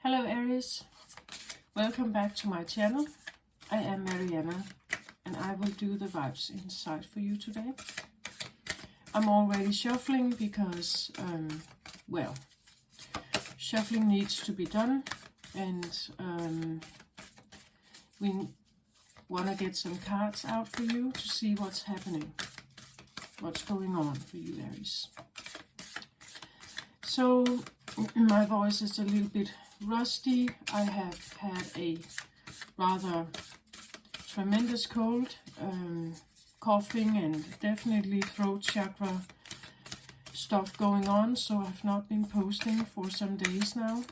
Hello Aries, welcome back to my channel. I am Mariana and I will do the vibes inside for you today. I'm already shuffling because, shuffling needs to be done and we want to get some cards out for you to see what's happening, what's going on for you Aries. So my voice is a little bit rusty. I have had a rather tremendous cold, coughing and definitely throat chakra stuff going on, so I've not been posting for some days now.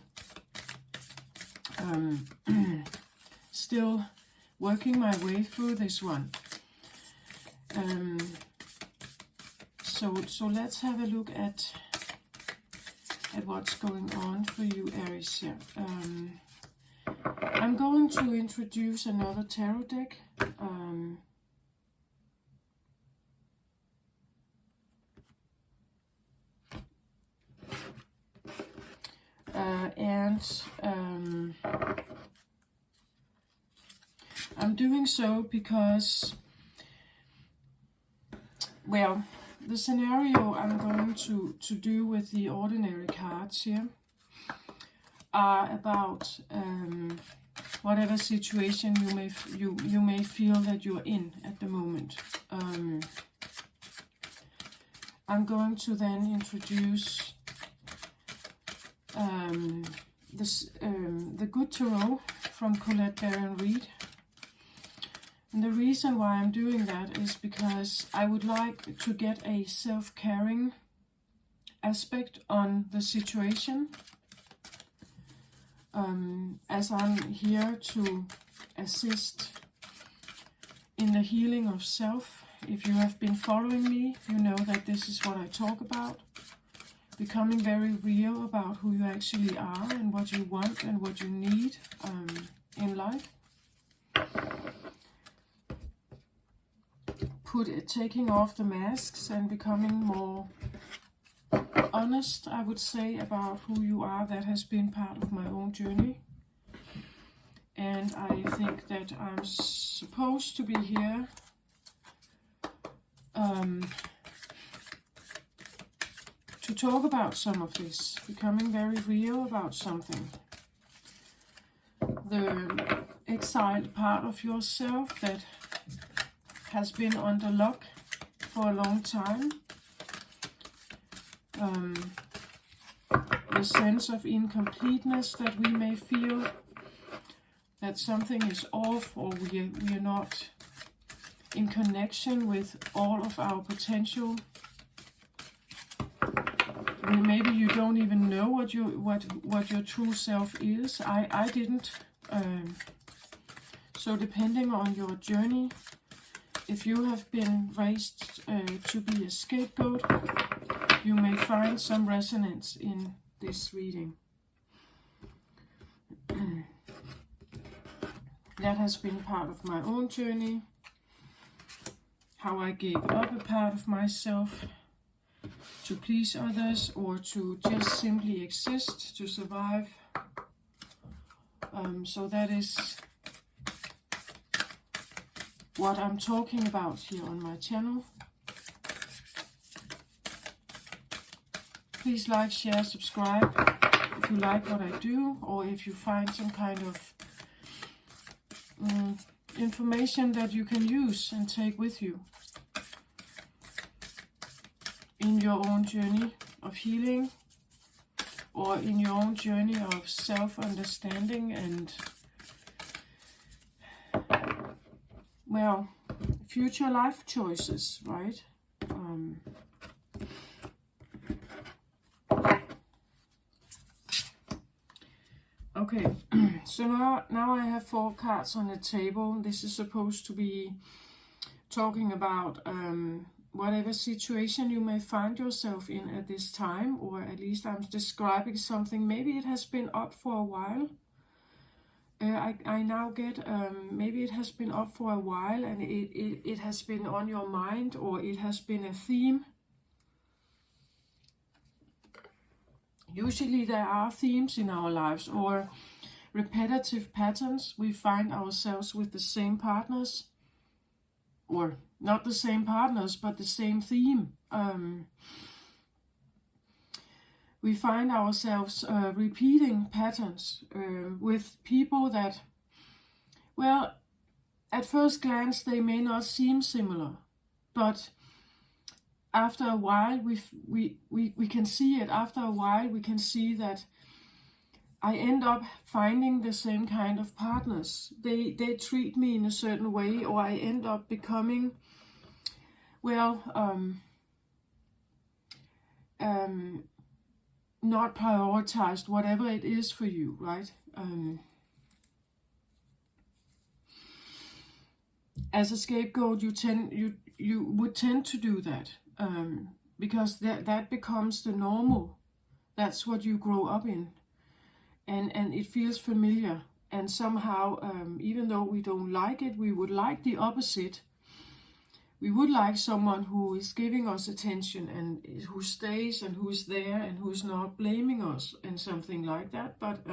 Still working my way through this one. So let's have a look at what's going on for you Aries here. I'm going to introduce another tarot deck. I'm doing so because, well, the scenario I'm going to do with the ordinary cards here are about whatever situation you may feel that you're in at the moment. I'm going to then introduce the Good Tarot from Colette Baron-Reid. And the reason why I'm doing that is because I would like to get a self-caring aspect on the situation, as I'm here to assist in the healing of self. If you have been following me, you know that this is what I talk about. Becoming very real about who you actually are and what you want and what you need in life. Taking off the masks and becoming more honest, I would say, about who you are. That has been part of my own journey. And I think that I'm supposed to be here to talk about some of this, becoming very real about something. The exiled part of yourself that has been under lock for a long time. The sense of incompleteness that we may feel, that something is off or we are not in connection with all of our potential. Maybe you don't even know what your true self is. I didn't. So depending on your journey, if you have been raised to be a scapegoat, you may find some resonance in this reading. That has been part of my own journey, how I gave up a part of myself to please others or to just simply exist, to survive. So that is what I'm talking about here on my channel. Please like, share, subscribe if you like what I do, or if you find some kind of information that you can use and take with you in your own journey of healing, or in your own journey of self-understanding and, well, future life choices, right? Okay, so now I have 4 cards on the table. This is supposed to be talking about whatever situation you may find yourself in at this time, or at least I'm describing something. Maybe it has been up for a while. I now get, maybe it has been up for a while and it has been on your mind, or it has been a theme Usually there are themes in our lives or repetitive patterns. We find ourselves with the same partners, or not the same partners, but the same theme. We find ourselves repeating patterns with people that, well, at first glance they may not seem similar, but after a while we can see it. After a while we can see that I end up finding the same kind of partners. They treat me in a certain way, or I end up becoming, well, not prioritized, whatever it is for you, right? As a scapegoat, you would tend to do that, because that becomes the normal. That's what you grow up in, and it feels familiar. And somehow, even though we don't like it, we would like the opposite. We would like someone who is giving us attention and who stays and who's there and who's not blaming us and something like that. But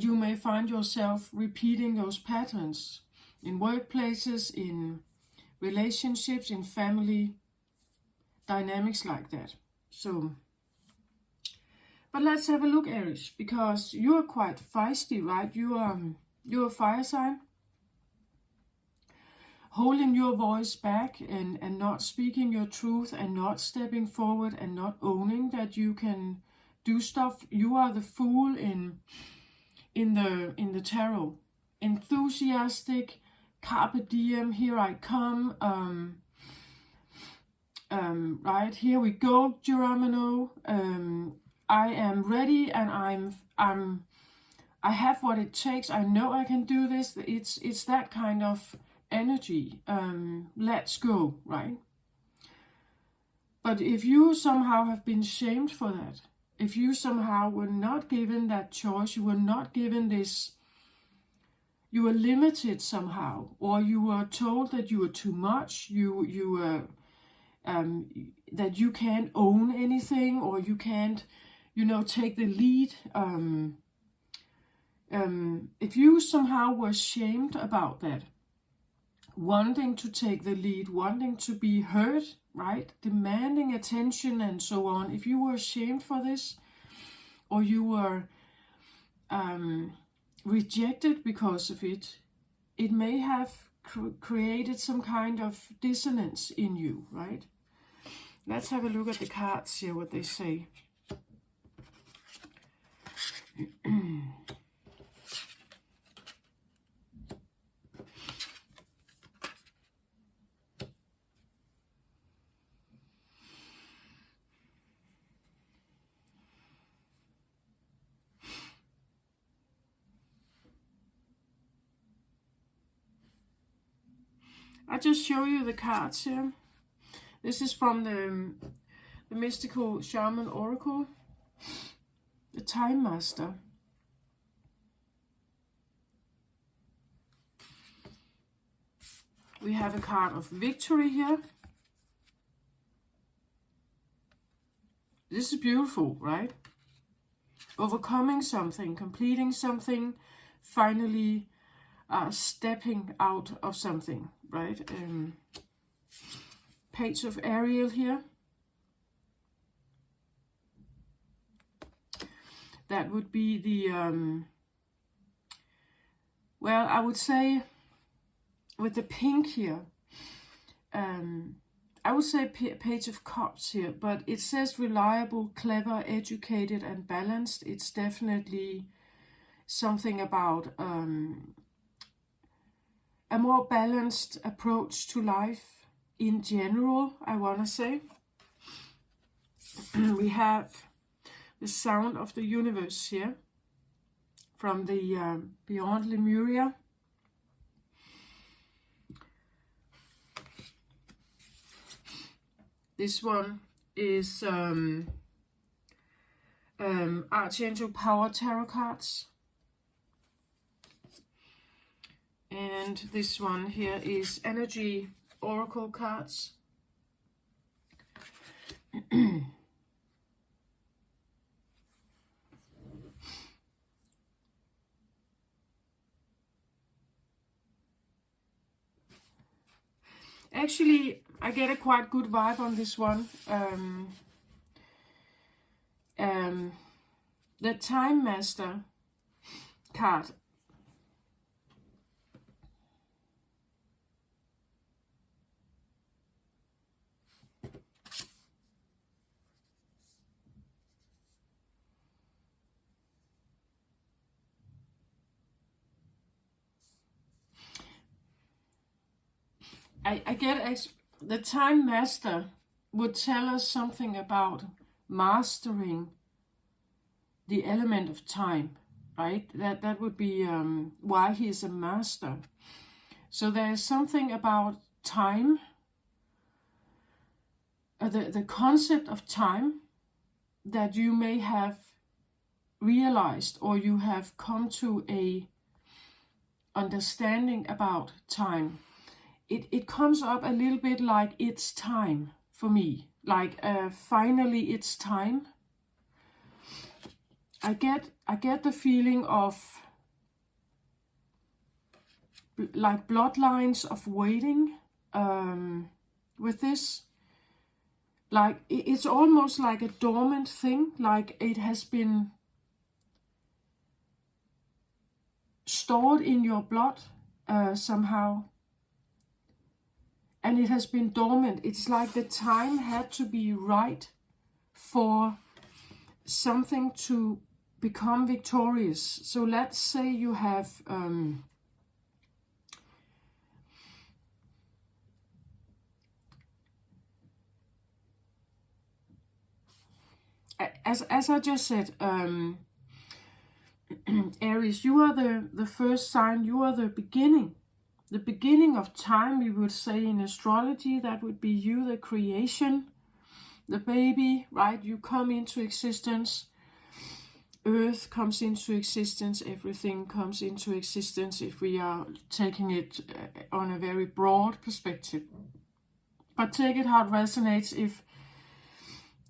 you may find yourself repeating those patterns in workplaces, in relationships, in family dynamics like that. So, but let's have a look, Aries, because you are quite feisty, right? You're a fire sign. Holding your voice back and not speaking your truth and not stepping forward and not owning that you can do stuff. You are the fool in the tarot. Enthusiastic, carpe diem, here I come. Right, here we go, Geronimo. I am ready, and I have what it takes. I know I can do this. It's that kind of energy. Let's go, right? But if you somehow have been shamed for that, if you somehow were not given that choice, you were not given this, you were limited somehow, or you were told that you were too much, you were that you can't own anything, or you can't, take the lead. If you somehow were shamed about that, wanting to take the lead, wanting to be heard, right, demanding attention and so on, if you were ashamed for this, or you were rejected because of it, it may have created some kind of dissonance in you, right? Let's have a look at the cards here, what they say. I just show you the cards here. This is from the Mystical Shaman Oracle, the Time Master. We have a card of victory here. This is beautiful, right? Overcoming something, completing something, finally stepping out of something, right? Page of Ariel here. That would be the, well, I would say with the pink here, I would say Page of Cups here, but it says reliable, clever, educated, and balanced. It's definitely something about a more balanced approach to life in general, I want to say. We have the Sound of the Universe here from the Beyond Lemuria. This one is Archangel Power Tarot cards. And this one here is Energy Oracle cards. Actually, I get a quite good vibe on this one. The Time Master card. I get the Time Master would tell us something about mastering the element of time, right? That would be why he is a master. So there is something about time, the concept of time, that you may have realized, or you have come to a understanding about time. It comes up a little bit like it's time for me, like finally it's time. I get the feeling of like bloodlines of waiting with this. Like it's almost like a dormant thing, like it has been stored in your blood somehow, and it has been dormant. It's like the time had to be right for something to become victorious. So let's say you have as I just said, Aries, you are the first sign. You are the beginning of time, we would say in astrology. That would be you, the creation, the baby, right? You come into existence. Earth comes into existence. Everything comes into existence if we are taking it on a very broad perspective. But take it how it resonates.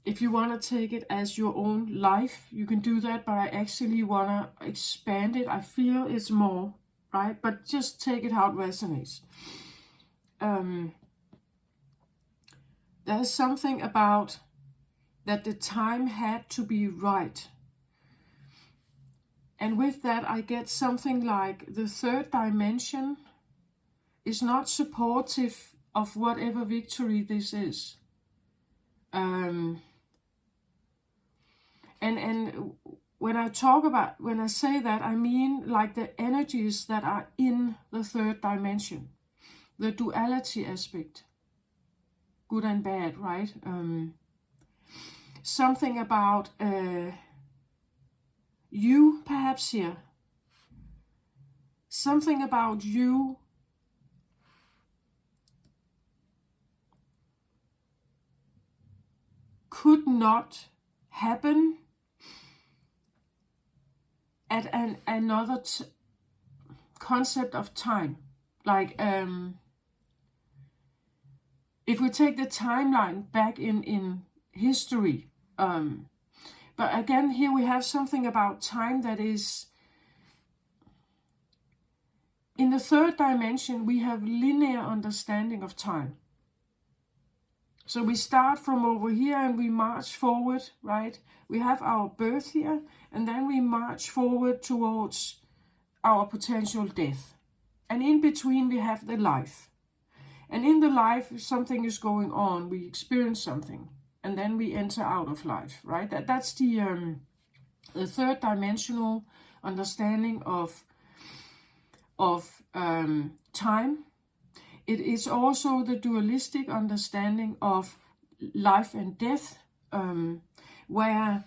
If you want to take it as your own life, you can do that, but I actually want to expand it. I feel it's more, right? But just take it how it resonates. There's something about that the time had to be right. And with that, I get something like the third dimension is not supportive of whatever victory this is. And when I say that, I mean like the energies that are in the third dimension, the duality aspect, good and bad, right? Something about you, perhaps here. Something about you could not happen at another concept of time. Like if we take the timeline back in history, but again here we have something about time that is in the third dimension. We have linear understanding of time. So we start from over here and we march forward, right? We have our birth here, and then we march forward towards our potential death. And in between we have the life. And in the life, something is going on. We experience something, and then we enter out of life, right? That's the third dimensional understanding of time. It is also the dualistic understanding of life and death, where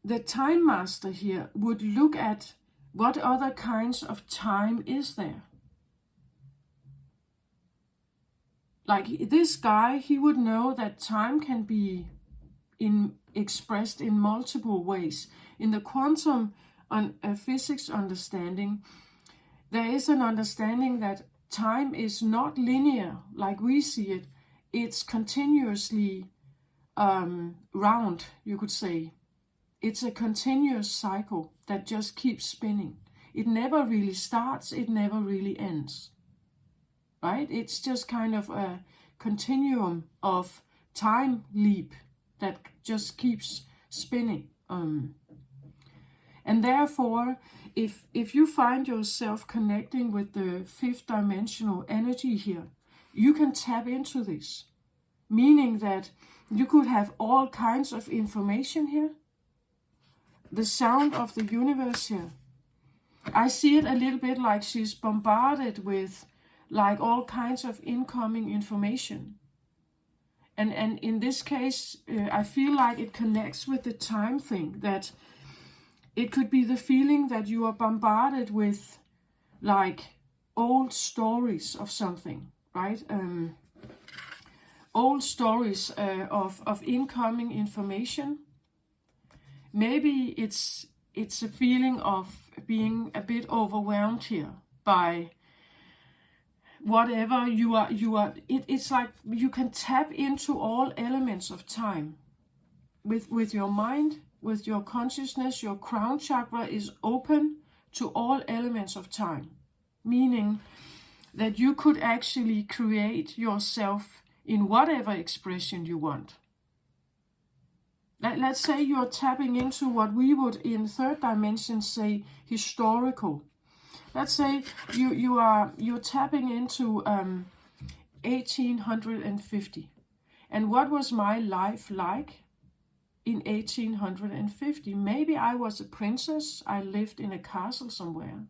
the time master here would look at what other kinds of time is there. Like this guy, he would know that time can be expressed in multiple ways. In the quantum physics understanding, there is an understanding that time is not linear like we see it. It's continuously round, you could say. It's a continuous cycle that just keeps spinning. It never really starts, it never really ends, right? It's just kind of a continuum of time leap that just keeps spinning. And therefore, if you find yourself connecting with the fifth dimensional energy here, you can tap into this, meaning that you could have all kinds of information here. The sound of the universe here. I see it a little bit like she's bombarded with like all kinds of incoming information. And in this case, I feel like it connects with the time thing, that it could be the feeling that you are bombarded with like old stories of something, right? Old stories of incoming information. Maybe it's a feeling of being a bit overwhelmed here by whatever you are. It's like you can tap into all elements of time with your mind, with your consciousness. Your crown chakra is open to all elements of time, meaning that you could actually create yourself in whatever expression you want. Let's say you're tapping into what we would in third dimension say historical. Let's say you're tapping into 1850. And what was my life like in 1850? Maybe I was a princess. I lived in a castle somewhere.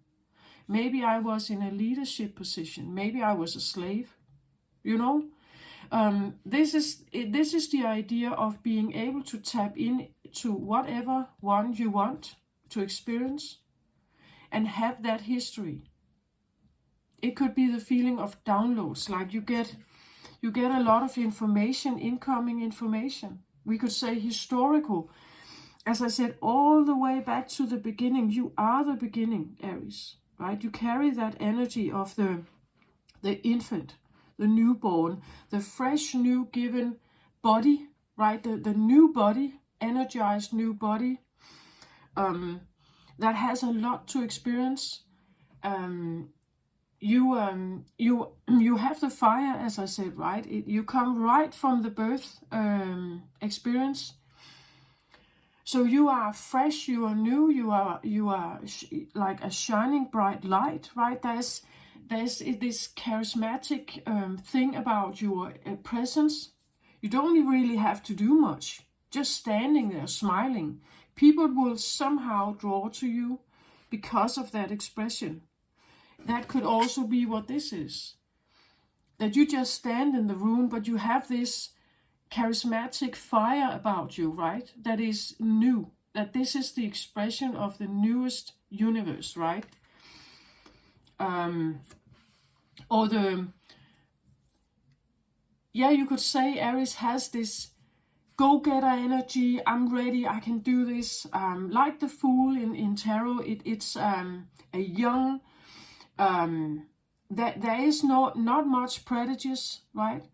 Maybe I was in a leadership position. Maybe I was a slave. You know? This is the idea of being able to tap into whatever one you want to experience and have that history. It could be the feeling of downloads, like you get a lot of information, incoming information. We could say historical. As I said, all the way back to the beginning. You are the beginning, Aries, right? You carry that energy of the infant, the newborn, the fresh new given body, right? The new body, energized new body, that has a lot to experience. You have the fire, as I said, right? You come right from the birth experience. So you are fresh, you are new, you are like a shining bright light, right? There's this charismatic thing about your presence. You don't really have to do much. Just standing there, smiling. People will somehow draw to you because of that expression. That could also be what this is. That you just stand in the room, but you have this charismatic fire about you, right? That is new. That this is the expression of the newest universe, right? You could say Aries has this go-getter energy. I'm ready, I can do this. Like the Fool in tarot, it's a young, that there is not much prejudice, right?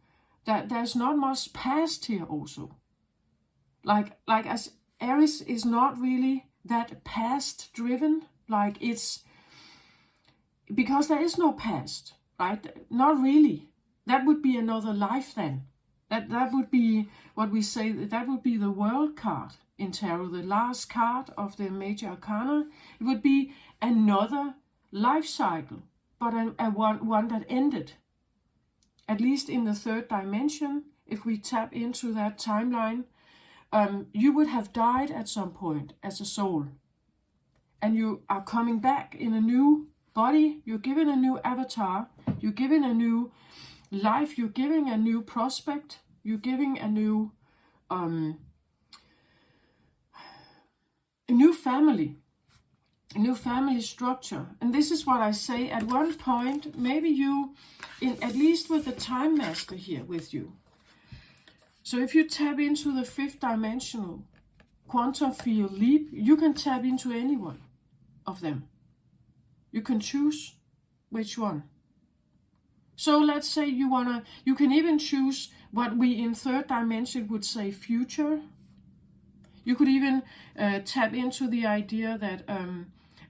That there's not much past here also. Like as Aries is not really that past driven, like it's because there is no past, right? Not really. That would be another life then. That would be what we say, that would be the World card in tarot, the last card of the major arcana. It would be another life cycle, but a one that ended. At least in the third dimension, if we tap into that timeline, you would have died at some point as a soul. And you are coming back in a new body, you're given a new avatar, you're given a new life, you're giving a new prospect, you're giving a new family, a new family structure. And this is what I say, at one point, maybe you, at least with the time master here with you. So if you tap into the fifth dimensional quantum field leap, you can tap into any one of them. You can choose which one. So let's say you can even choose what we in third dimension would say future. You could even tap into the idea that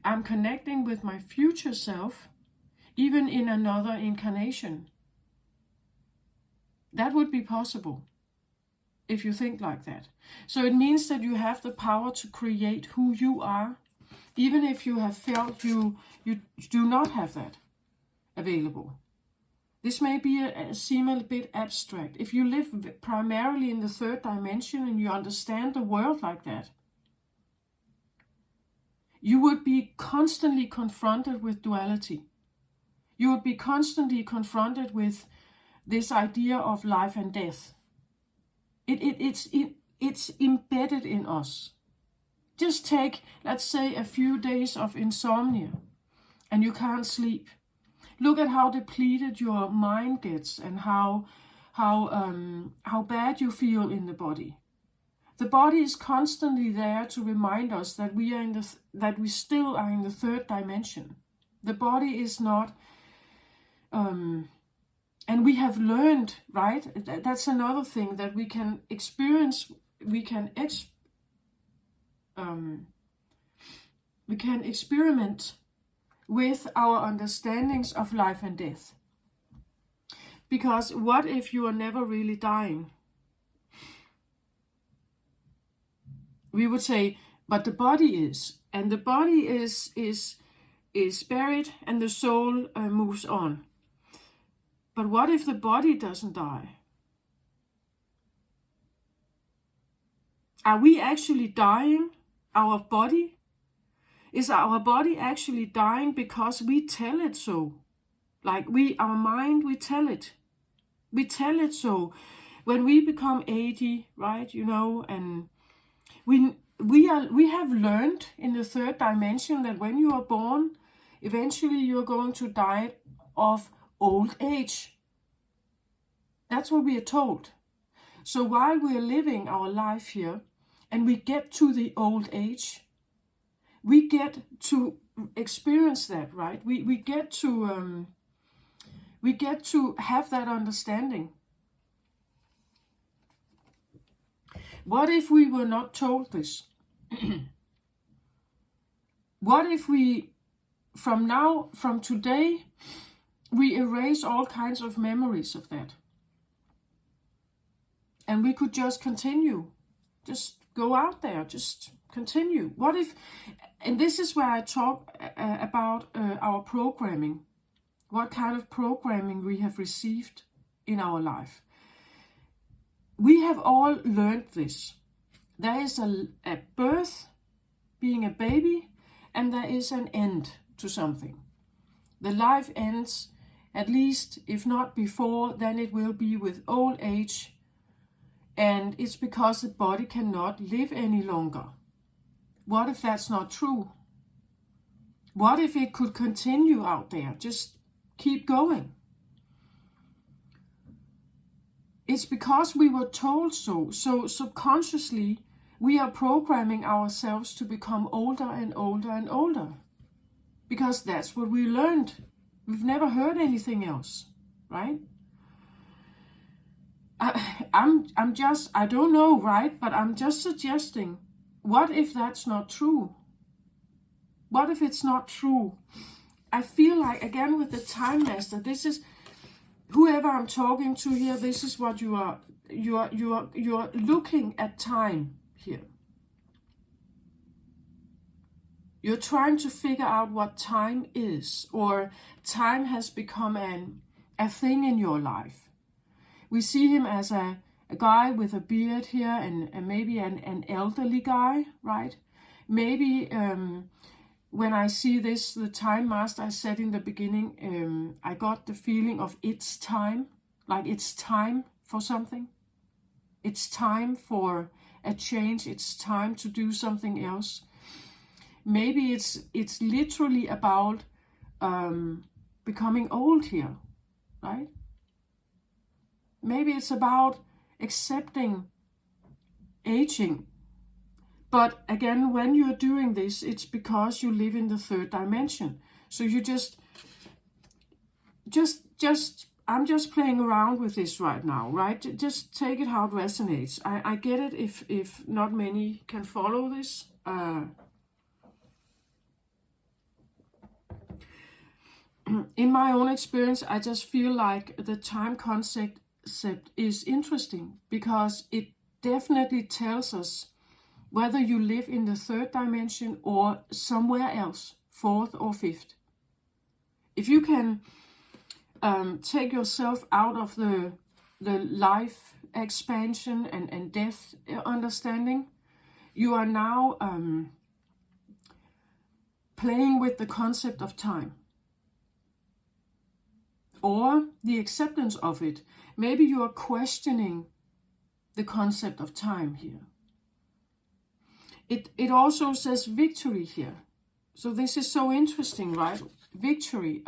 I'm connecting with my future self, even in another incarnation. That would be possible if you think like that. So it means that you have the power to create who you are, even if you have felt you do not have that available. This may seem a bit abstract. If you live primarily in the third dimension and you understand the world like that, you would be constantly confronted with duality. You would be constantly confronted with this idea of life and death. It's embedded in us. Just take, let's say, a few days of insomnia and you can't sleep. Look at how depleted your mind gets and how bad you feel in the body. The body is constantly there to remind us that we still are in the third dimension. The body is not, and we have learned, right? That's another thing that we can experience. We can experiment with our understandings of life and death. Because what if you are never really dying? We would say, but the body is, and the body is buried, and the soul moves on. But what if the body doesn't die? Are we actually dying? Our body? Is our body actually dying because we tell it so? Like our mind, we tell it. We tell it so. When we become 80, right, and we have learned in the third dimension that when you are born, eventually you're going to die of old age. That's what we are told. So while we are living our life here and we get to the old age, we get to experience that, right? We get to have that understanding. What if we were not told this? What if we, from today, we erase all kinds of memories of that? And we could just continue. Just go out there, just continue. What if, and this is where I talk about our programming. What kind of programming we have received in our life. We have all learned this. There is a birth, being a baby, and there is an end to something. The life ends, at least if not before, then it will be with old age, and it's because the body cannot live any longer. What if that's not true? What if it could continue out there, just keep going? It's because we were told so. So subconsciously, we are programming ourselves to become older and older and older. Because that's what we learned. We've never heard anything else, right? I don't know, right? But I'm just suggesting, what if that's not true? What if it's not true? I feel like, again, with the Time Master, this is, whoever I'm talking to here, this is what you are looking at time here. You're trying to figure out what time is, or time has become a thing in your life. We see him as a guy with a beard here, and maybe an elderly guy, right? Maybe when I see this, the Time Master, I said in the beginning, I got the feeling of it's time, like it's time for something. It's time for a change. It's time to do something else. Maybe it's literally about becoming old here, right? Maybe it's about accepting aging. But again, when you're doing this, it's because you live in the third dimension. So you just I'm just playing around with this right now, right? Just take it how it resonates. I get it if not many can follow this. In my own experience, I just feel like the time concept is interesting because it definitely tells us whether you live in the third dimension or somewhere else, fourth or fifth. If you can take yourself out of the life expansion and death understanding, you are now playing with the concept of time or the acceptance of it. Maybe you are questioning the concept of time here. It also says victory here. So this is so interesting, right? Victory.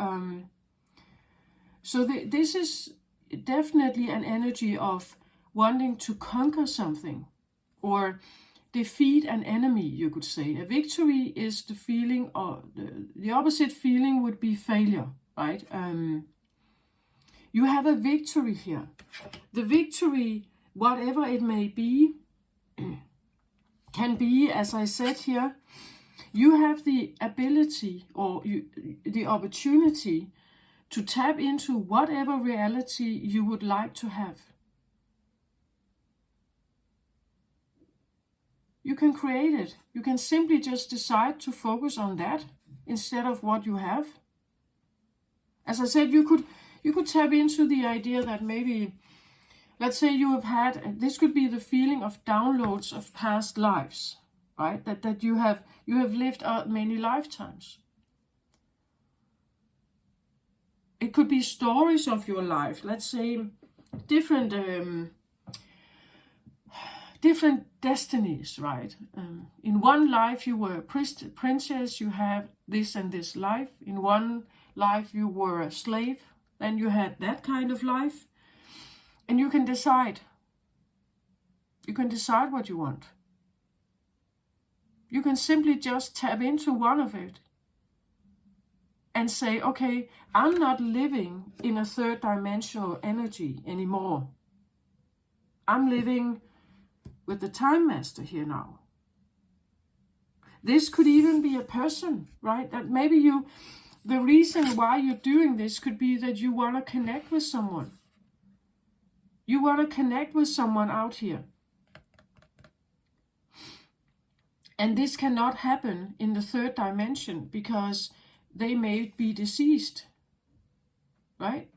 This is definitely an energy of wanting to conquer something or defeat an enemy, you could say. A victory is the feeling, or the opposite feeling would be failure, right? You have a victory here. The victory, whatever it may be, can be, as I said here, you have the ability or the opportunity to tap into whatever reality you would like to have. You can create it. You can simply just decide to focus on that instead of what you have. As I said, you could tap into the idea that maybe, let's say you have had, this could be the feeling of downloads of past lives, right? That you have lived out many lifetimes. It could be stories of your life. Let's say different destinies, right? In one life you were a princess, you have this and this life. In one life you were a slave, then you had that kind of life. And you can decide. You can decide what you want. You can simply just tap into one of it and say, okay, I'm not living in a third dimensional energy anymore. I'm living with the Time Master here now. This could even be a person, right? That maybe the reason why you're doing this could be that you want to connect with someone. You want to connect with someone out here. And this cannot happen in the third dimension because they may be deceased, right?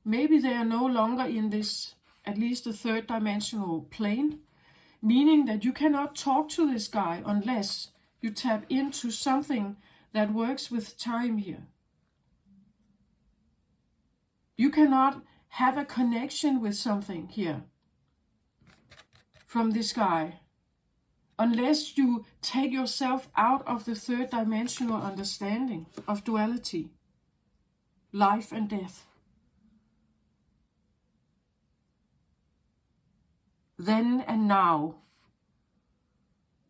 Maybe they are no longer in this, at least the third dimensional plane, meaning that you cannot talk to this guy unless you tap into something that works with time here. You cannot have a connection with something here from this guy unless you take yourself out of the third dimensional understanding of duality, life and death. Then and now.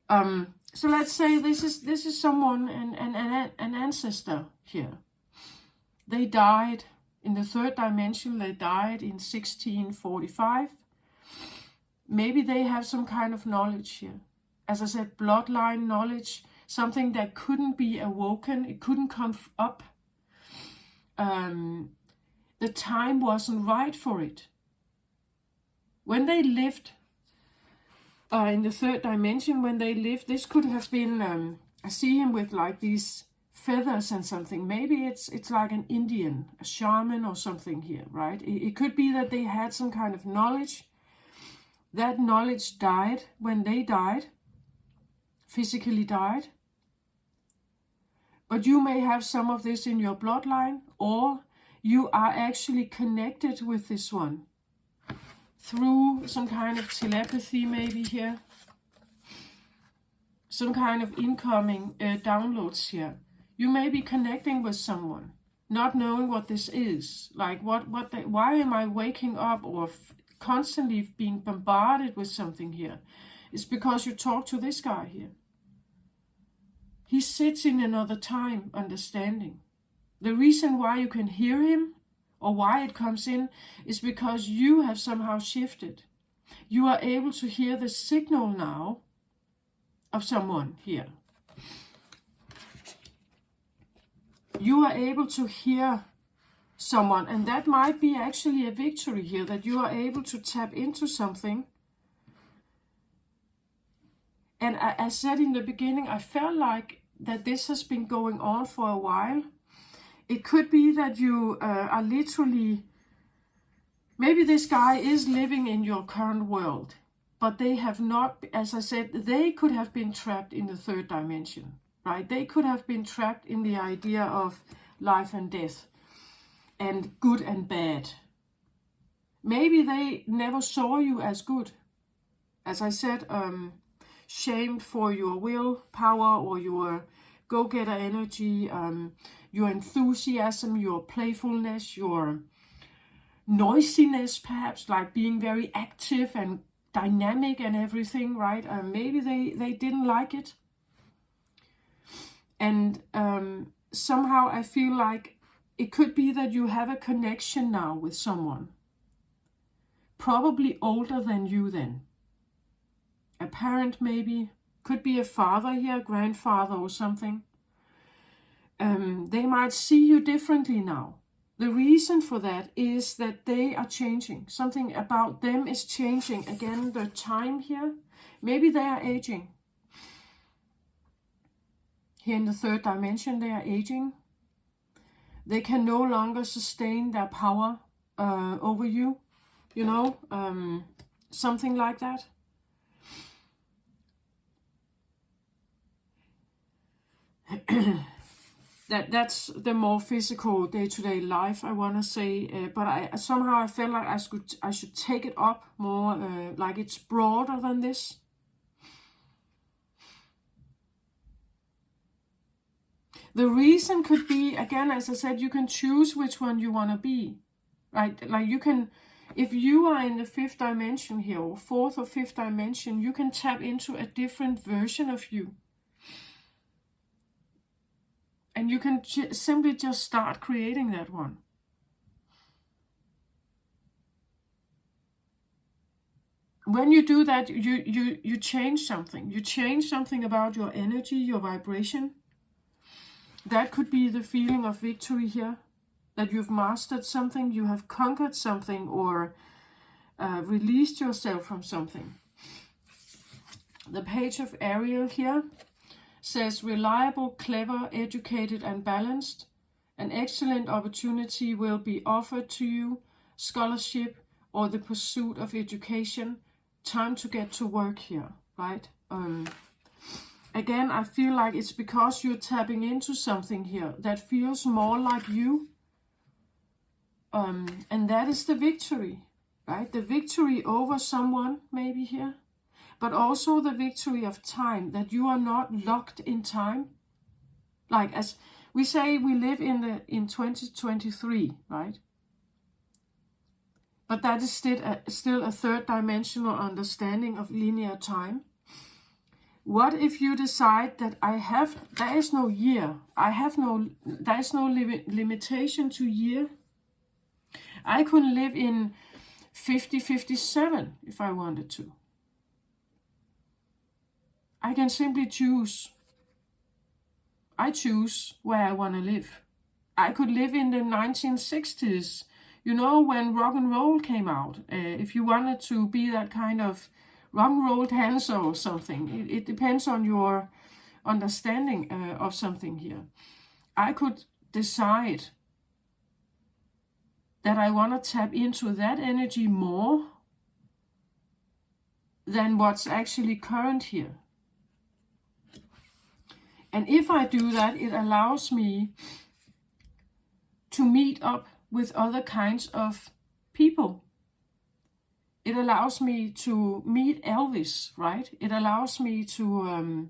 So let's say this is someone, an ancestor here. They died in the third dimension. They died in 1645. Maybe they have some kind of knowledge here. As I said, bloodline knowledge, something that couldn't be awoken. It couldn't come up. The time wasn't right for it. When they lived in the third dimension, when they lived, this could have been, I see him with like these feathers and something. Maybe it's like an Indian, a shaman or something here, right? It could be that they had some kind of knowledge. That knowledge died when they died, physically died. But you may have some of this in your bloodline, or you are actually connected with this one through some kind of telepathy, maybe here. Some kind of incoming downloads here. You may be connecting with someone, not knowing what this is. Like, why am I waking up or constantly being bombarded with something here? It's because you talk to this guy here. He sits in another time understanding. The reason why you can hear him or why it comes in, is because you have somehow shifted. You are able to hear the signal now of someone here. You are able to hear someone, and that might be actually a victory here, that you are able to tap into something. And as I said in the beginning, I felt like that this has been going on for a while. It could be that you are literally, maybe this guy is living in your current world, but they have not, as I said, they could have been trapped in the third dimension, right? They could have been trapped in the idea of life and death and good and bad. Maybe they never saw you as good. As I said, shamed for your willpower or your go-getter energy, your enthusiasm, your playfulness, your noisiness, perhaps, like being very active and dynamic and everything, right? Maybe they didn't like it. And somehow I feel like it could be that you have a connection now with someone, probably older than you then. A parent maybe, could be a father here, grandfather or something. They might see you differently now. The reason for that is that they are changing. Something about them is changing. Again, the time here. Maybe they are aging. Here in the third dimension, they are aging. They can no longer sustain their power over you. You know, something like that. That's the more physical day-to-day life, I want to say, but I somehow felt like I should take it up more, like it's broader than this. The reason could be, again, as I said, you can choose which one you want to be, right? Like you can, if you are in the fifth dimension here, or fourth or fifth dimension, you can tap into a different version of you. And you can simply just start creating that one. When you do that, you change something. You change something about your energy, your vibration. That could be the feeling of victory here. That you've mastered something, you have conquered something, or released yourself from something. The Page of Ariel here says, reliable, clever, educated and balanced. An excellent opportunity will be offered to you, scholarship or the pursuit of education. Time to get to work here, right? Again, I feel like it's because you're tapping into something here that feels more like you. And that is the victory, right? The victory over someone maybe here. But also the victory of time, that you are not locked in time. Like as we say, we live in 2023, right? But that is still a third dimensional understanding of linear time. What if you decide that there is no year, there is no limitation to year. I could live in 5057 if I wanted to. I can simply choose. I choose where I want to live. I could live in the 1960s, you know, when rock and roll came out. If you wanted to be that kind of rock and roll dancer or something, it depends on your understanding of something here. I could decide that I want to tap into that energy more than what's actually current here. And if I do that, it allows me to meet up with other kinds of people. It allows me to meet Elvis, right? It allows me to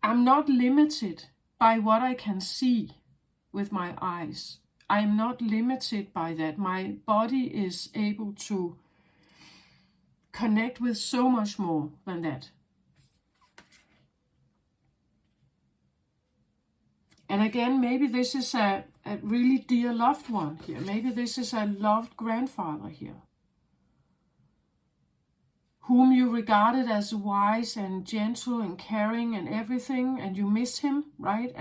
I'm not limited by what I can see with my eyes. I am not limited by that. My body is able to connect with so much more than that. And again, maybe this is a really dear loved one here. Maybe this is a loved grandfather here, whom you regarded as wise and gentle and caring and everything, and you miss him, right?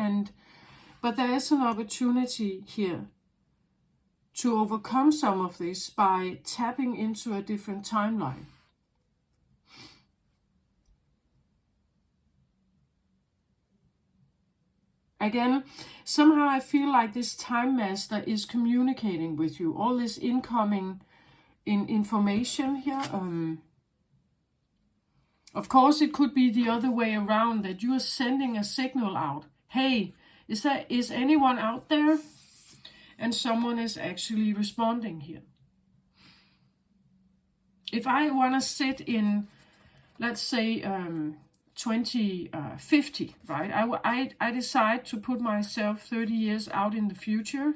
But there is an opportunity here to overcome some of this by tapping into a different timeline. Again, somehow I feel like this time master is communicating with you. All this incoming information here. Of course, it could be the other way around, that you are sending a signal out. Hey, is anyone out there? And someone is actually responding here. If I want to sit in, let's say, 2050, right? I decide to put myself 30 years out in the future,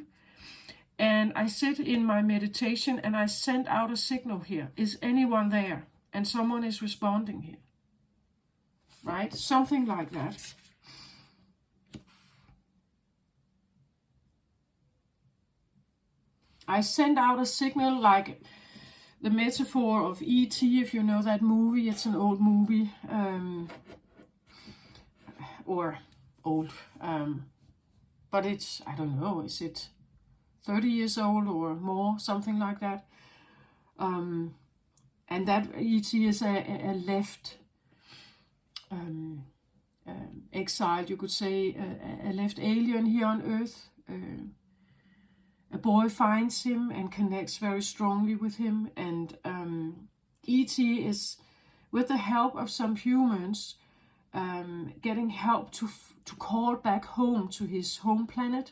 and I sit in my meditation and I send out a signal here. Is anyone there? And someone is responding here, right? Something like that. I send out a signal, like the metaphor of E.T., if you know that movie. It's an old movie, or old, but it's, I don't know, is it 30 years old or more, something like that. And that E.T. is a left exiled, you could say, a left alien here on Earth. A boy finds him and connects very strongly with him, and E.T. is, with the help of some humans, getting help to call back home to his home planet,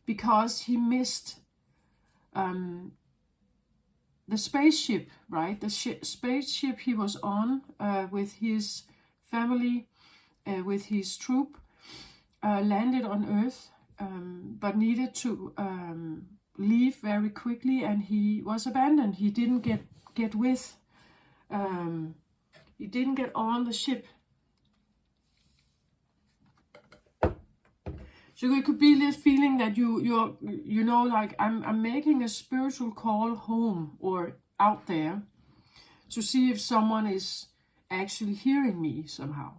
because he missed the spaceship, right? The spaceship he was on with his family, with his troop, landed on Earth, but needed to leave very quickly, and he was abandoned. He didn't get with. He didn't get on the ship. So it could be this feeling that you're like, I'm making a spiritual call home or out there to see if someone is actually hearing me somehow.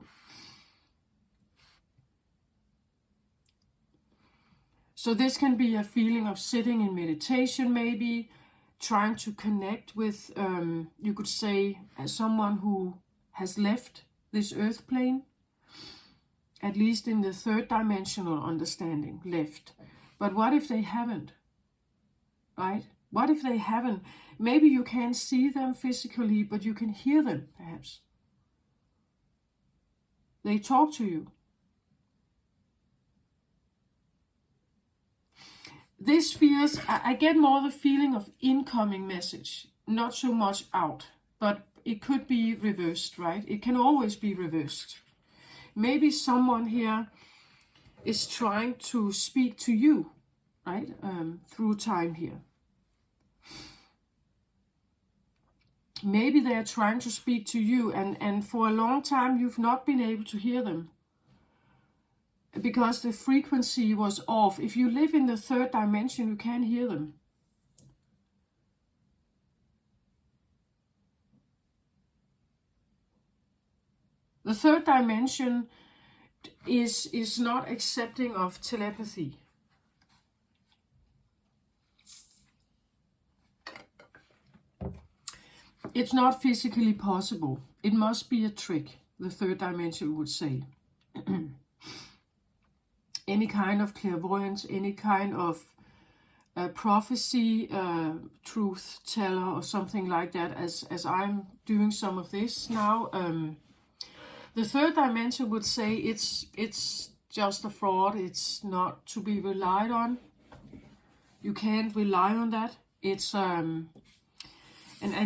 So this can be a feeling of sitting in meditation, maybe trying to connect with, you could say, someone who has left this earth plane, at least in the third dimensional understanding, left. But what if they haven't, right? What if they haven't? Maybe you can't see them physically, but you can hear them, perhaps. They talk to you. This feels, I get more the feeling of incoming message, not so much out, but it could be reversed, right? It can always be reversed. Maybe someone here is trying to speak to you, right? Through time here. Maybe they're trying to speak to you, and for a long time you've not been able to hear them, because the frequency was off. If you live in the third dimension, you can't hear them. The third dimension is not accepting of telepathy. It's not physically possible. It must be a trick, the third dimension would say. Any kind of clairvoyance, any kind of prophecy, truth teller or something like that, as I'm doing some of this now. The third dimension would say it's just a fraud. It's not to be relied on. You can't rely on that. It's and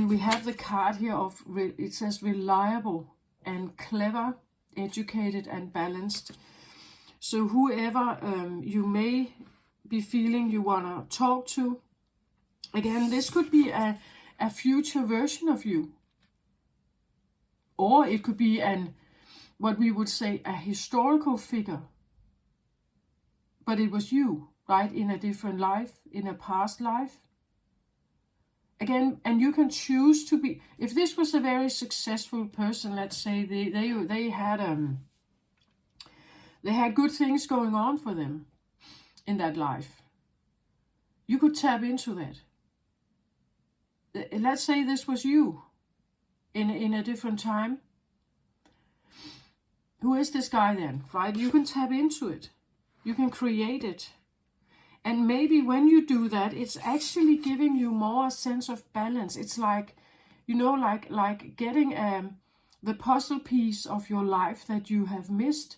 we have the card here of, it says reliable and clever, educated and balanced. So whoever you may be feeling you want to talk to, again, this could be a future version of you. Or it could be what we would say, a historical figure. but it was you, right? In a different life, in a past life. Again, and you can choose to be, if this was a very successful person, let's say they had good things going on for them in that life, you could tap into that. Let's say this was you in a different time. Who is this guy then, right? You can tap into it. You can create it. And maybe when you do that, it's actually giving you more a sense of balance. It's like, you know, like getting the puzzle piece of your life that you have missed.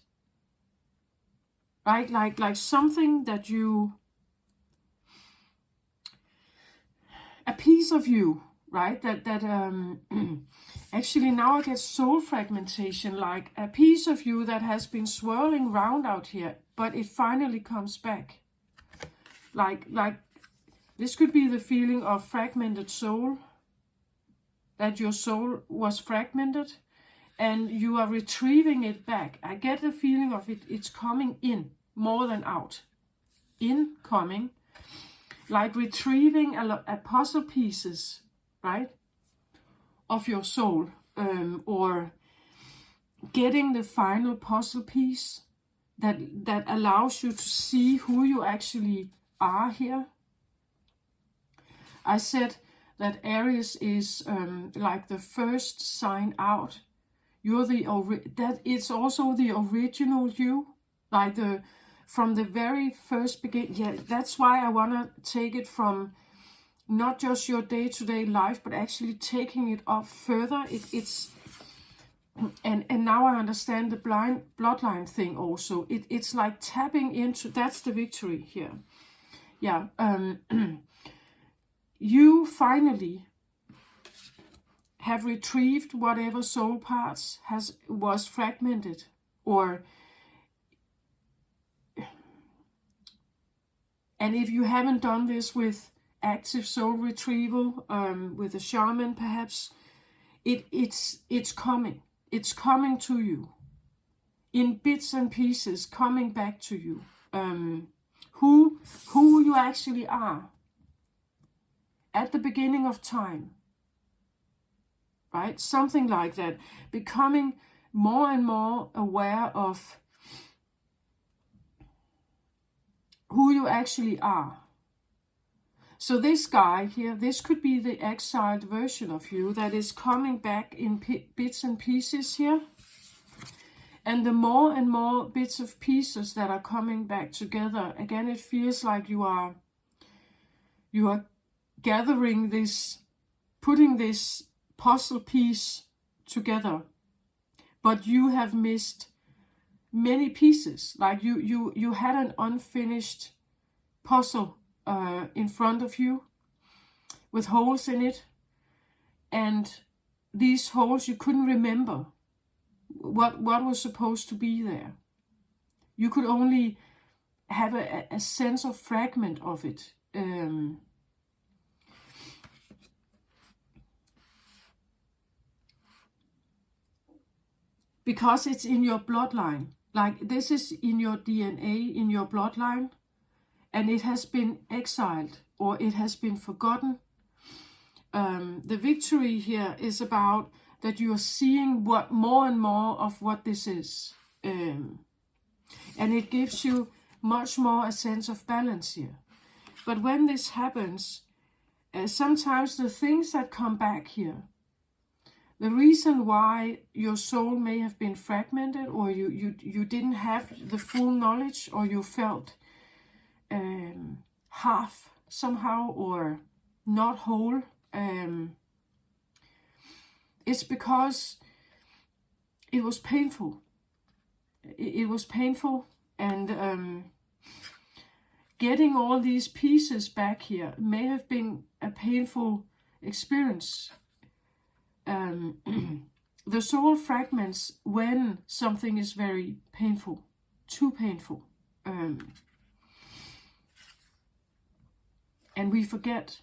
Right? Like something that you, a piece of you, right? That actually now I get soul fragmentation, like a piece of you that has been swirling round out here, but it finally comes back. Like this could be the feeling of fragmented soul, that your soul was fragmented and you are retrieving it back. I get the feeling of it's coming in more than out. Incoming, like retrieving a puzzle pieces, right, of your soul, or getting the final puzzle piece that allows you to see who you actually are here. I said that Aries is like the first sign out. You're that it's also the original you, like from the very first beginning. Yeah, that's why I want to take it from not just your day-to-day life, but actually taking it up further. It's and now I understand the bloodline thing also. It's like tapping into, that's the victory here. Yeah, you finally have retrieved whatever soul parts was fragmented, or and if you haven't done this with active soul retrieval, with a shaman perhaps, it's coming. It's coming to you in bits and pieces, coming back to you. Who you actually are at the beginning of time, right? Something like that. Becoming more and more aware of who you actually are. So this guy here, this could be the exiled version of you that is coming back in bits and pieces here. And the more and more bits of pieces that are coming back together, again, it feels like you are gathering this, putting this puzzle piece together. But you have missed many pieces. Like you had an unfinished puzzle in front of you with holes in it, and these holes you couldn't remember what was supposed to be there. You could only have a sense of fragment of it. Because it's in your bloodline. Like this is in your DNA, in your bloodline, and it has been exiled or it has been forgotten. The victory here is about that you are seeing what more and more of what this is. And it gives you much more a sense of balance here. But when this happens, sometimes the things that come back here, the reason why your soul may have been fragmented, or you didn't have the full knowledge, or you felt half somehow, or not whole, it's because it was painful. It was painful, and getting all these pieces back here may have been a painful experience. The soul fragments when something is very painful, too painful. And we forget,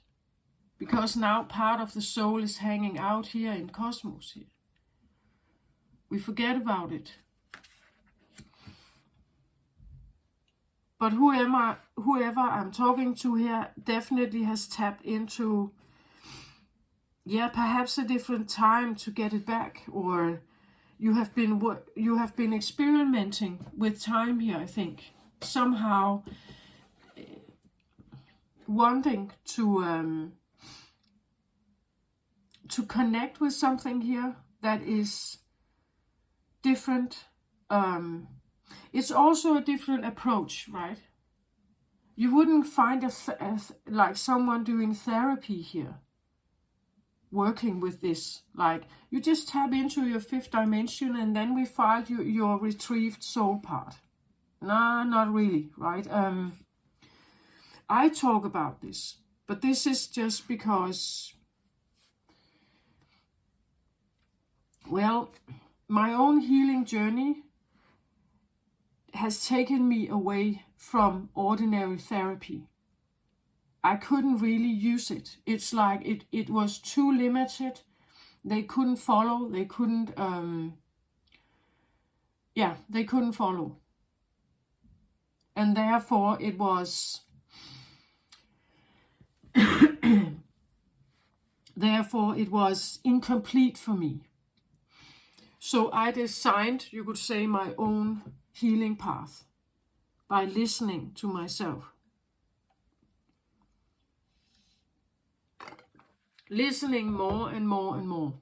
because now part of the soul is hanging out here in cosmos here. We forget about it. But whoever I'm talking to here definitely has tapped into, yeah, perhaps a different time to get it back, or you have been experimenting with time here, I think, somehow wanting to connect with something here that is different. It's also a different approach, right? You wouldn't find like someone doing therapy here, working with this. Like, you just tap into your fifth dimension and then we find your retrieved soul part. Nah, not really, right? I talk about this, but this is just because, well, my own healing journey has taken me away from ordinary therapy. I couldn't really use it. It's like it was too limited. They couldn't follow. They couldn't, they couldn't follow. And therefore it was, incomplete for me. So I designed, you could say, my own healing path by listening to myself. Listening more and more and more.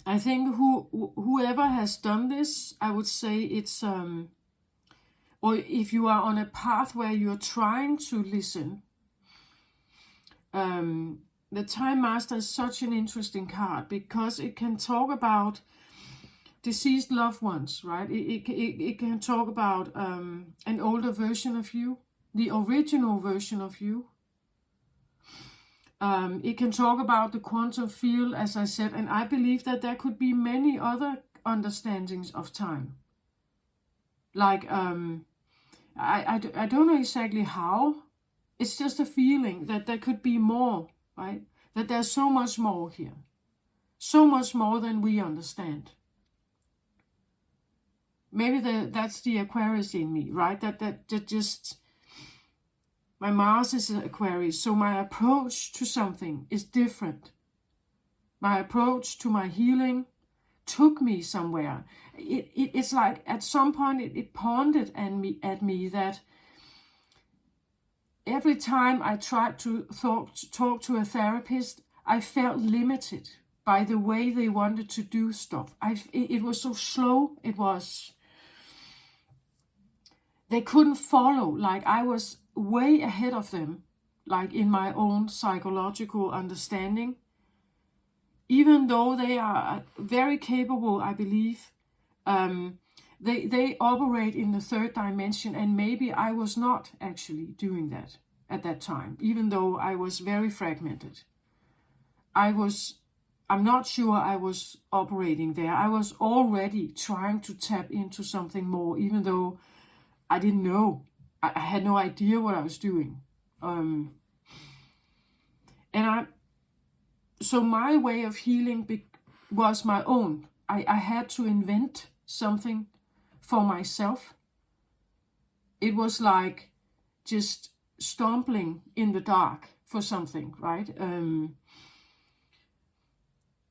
I think whoever has done this, I would say it's, or if you are on a path where you're trying to listen, the Time Master is such an interesting card because it can talk about deceased loved ones, right? It can talk about an older version of you, the original version of you. It can talk about the quantum field, as I said, and I believe that there could be many other understandings of time. Like, I don't know exactly how. It's just a feeling that there could be more, right? That there's so much more here. So much more than we understand. Maybe that's the Aquarius in me, right? That just... My Mars is an Aquarius, so my approach to something is different. My approach to my healing took me somewhere. It's like at some point it pondered at me that every time I tried to talk to a therapist, I felt limited by the way they wanted to do stuff. It was so slow. They couldn't follow. Like, I was way ahead of them, like in my own psychological understanding. Even though they are very capable, I believe, they operate in the third dimension, and maybe I was not actually doing that at that time, even though I was very fragmented. I'm not sure I was operating there. I was already trying to tap into something more, even though I didn't know. I had no idea what I was doing. So my way of healing was my own. I had to invent something for myself. It was like just stumbling in the dark for something, right? And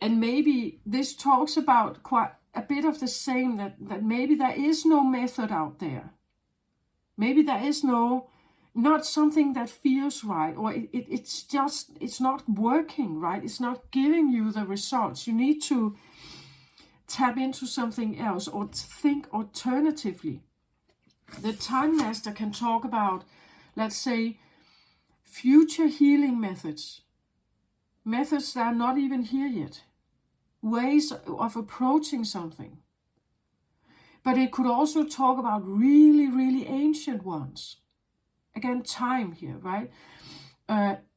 maybe this talks about quite a bit of the same, that maybe there is no method out there. Maybe there is not something that feels right, or it's not working, right? It's not giving you the results. You need to tap into something else or think alternatively. The Time Master can talk about, let's say, future healing methods that are not even here yet, ways of approaching something. But it could also talk about really, really ancient ones. Again, time here, right?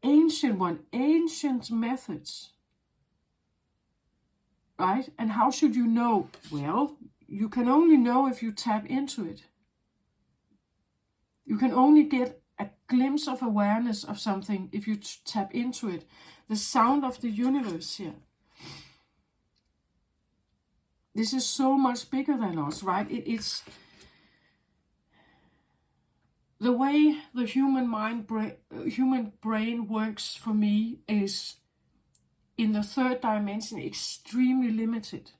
Ancient methods. Right? And how should you know? Well, you can only know if you tap into it. You can only get a glimpse of awareness of something if you tap into it. The sound of the universe here. This is so much bigger than us, right? It's the way the human brain works for me is in the third dimension extremely limited.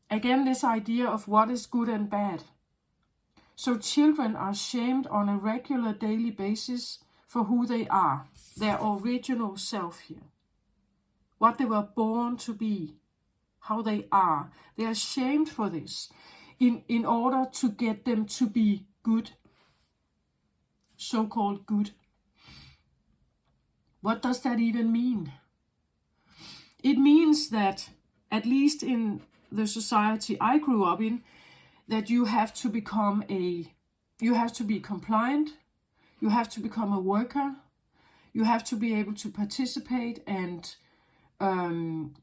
Again, this idea of what is good and bad. So children are shamed on a regular daily basis for who they are, their original self here. What they were born to be, how they are. They are shamed for this in order to get them to be good, so-called good. What does that even mean? It means that, at least in the society I grew up in, that you have to be compliant, you have to become a worker, you have to be able to participate and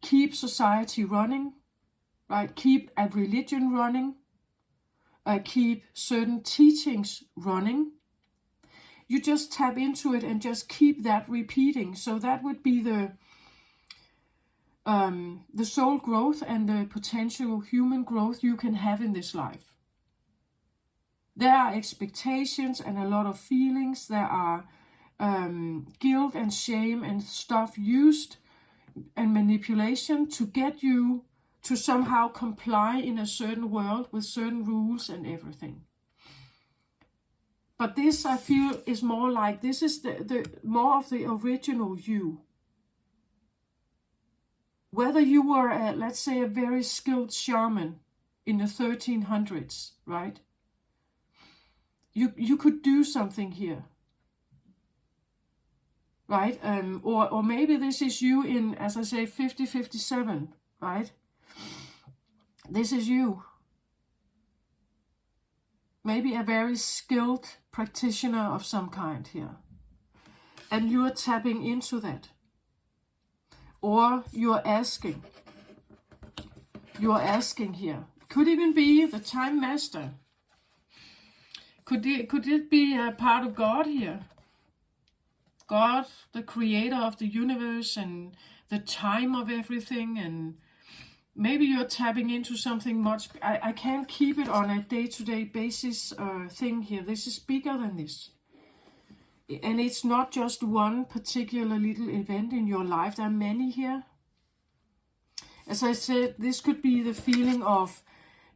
keep society running, right? Keep a religion running, keep certain teachings running. You just tap into it and just keep that repeating. So that would be the soul growth and the potential human growth you can have in this life. There are expectations and a lot of feelings. There are guilt and shame and stuff used and manipulation to get you to somehow comply in a certain world with certain rules and everything. But this, I feel, is more like, this is the more of the original you. Whether you were, let's say, a very skilled shaman in the 1300s, right? You could do something here, right? Or maybe this is you in, as I say, 57, right? This is you. Maybe a very skilled practitioner of some kind here. And you are tapping into that. Or you're asking here. Could even be the time master. Could it be a part of God here? God, the creator of the universe and the time of everything, and maybe you're tapping into something much. I can't keep it on a day-to-day basis thing here. This is bigger than this. And it's not just one particular little event in your life. There are many here. As I said, this could be the feeling of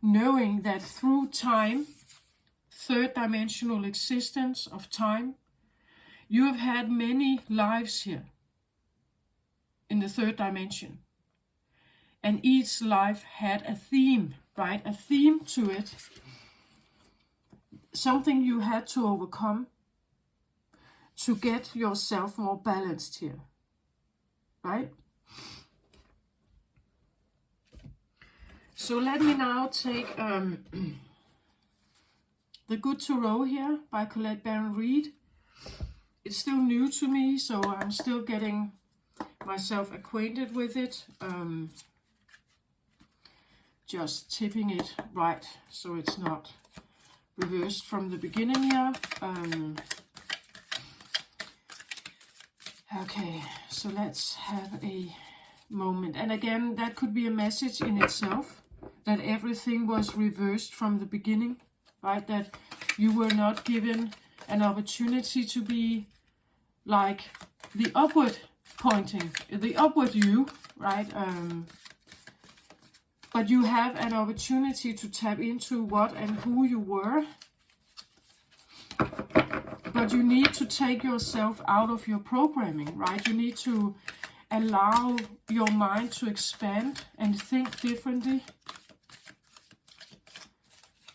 knowing that through time, third dimensional existence of time, you have had many lives here in the third dimension. And each life had a theme, right? A theme to it. Something you had to overcome to get yourself more balanced here, right? So let me now take The Good Tarot here by Colette Baron Reid. It's still new to me, so I'm still getting myself acquainted with it. Just tipping it right so it's not reversed from the beginning here. Okay, so let's have a moment. And again, that could be a message in itself, that everything was reversed from the beginning, right? That you were not given an opportunity to be like the upward pointing, the upward you, right? But you have an opportunity to tap into what and who you were. But you need to take yourself out of your programming, right? You need to allow your mind to expand and think differently.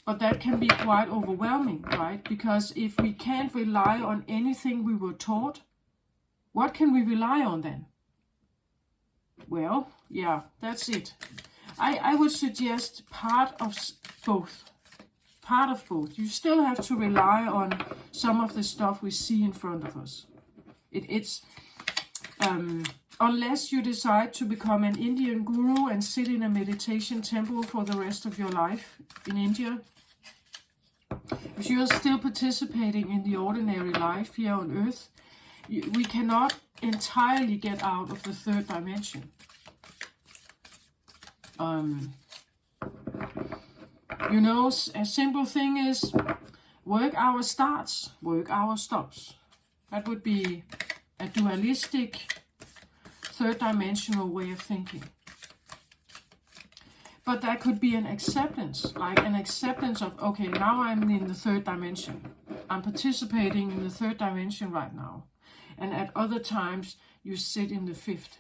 But that can be quite overwhelming, right? Because if we can't rely on anything we were taught, what can we rely on then? Well, yeah, that's it. I would suggest part of both. Part of both. You still have to rely on some of the stuff we see in front of us. It's unless you decide to become an Indian guru and sit in a meditation temple for the rest of your life in India. If you're still participating in the ordinary life here on Earth, we cannot entirely get out of the third dimension. You know, a simple thing is, Work hour starts, work hour stops. That would be a dualistic, third-dimensional way of thinking. But that could be an acceptance, like an acceptance of, okay, now I'm in the third dimension. I'm participating in the third dimension right now. And at other times, you sit in the fifth.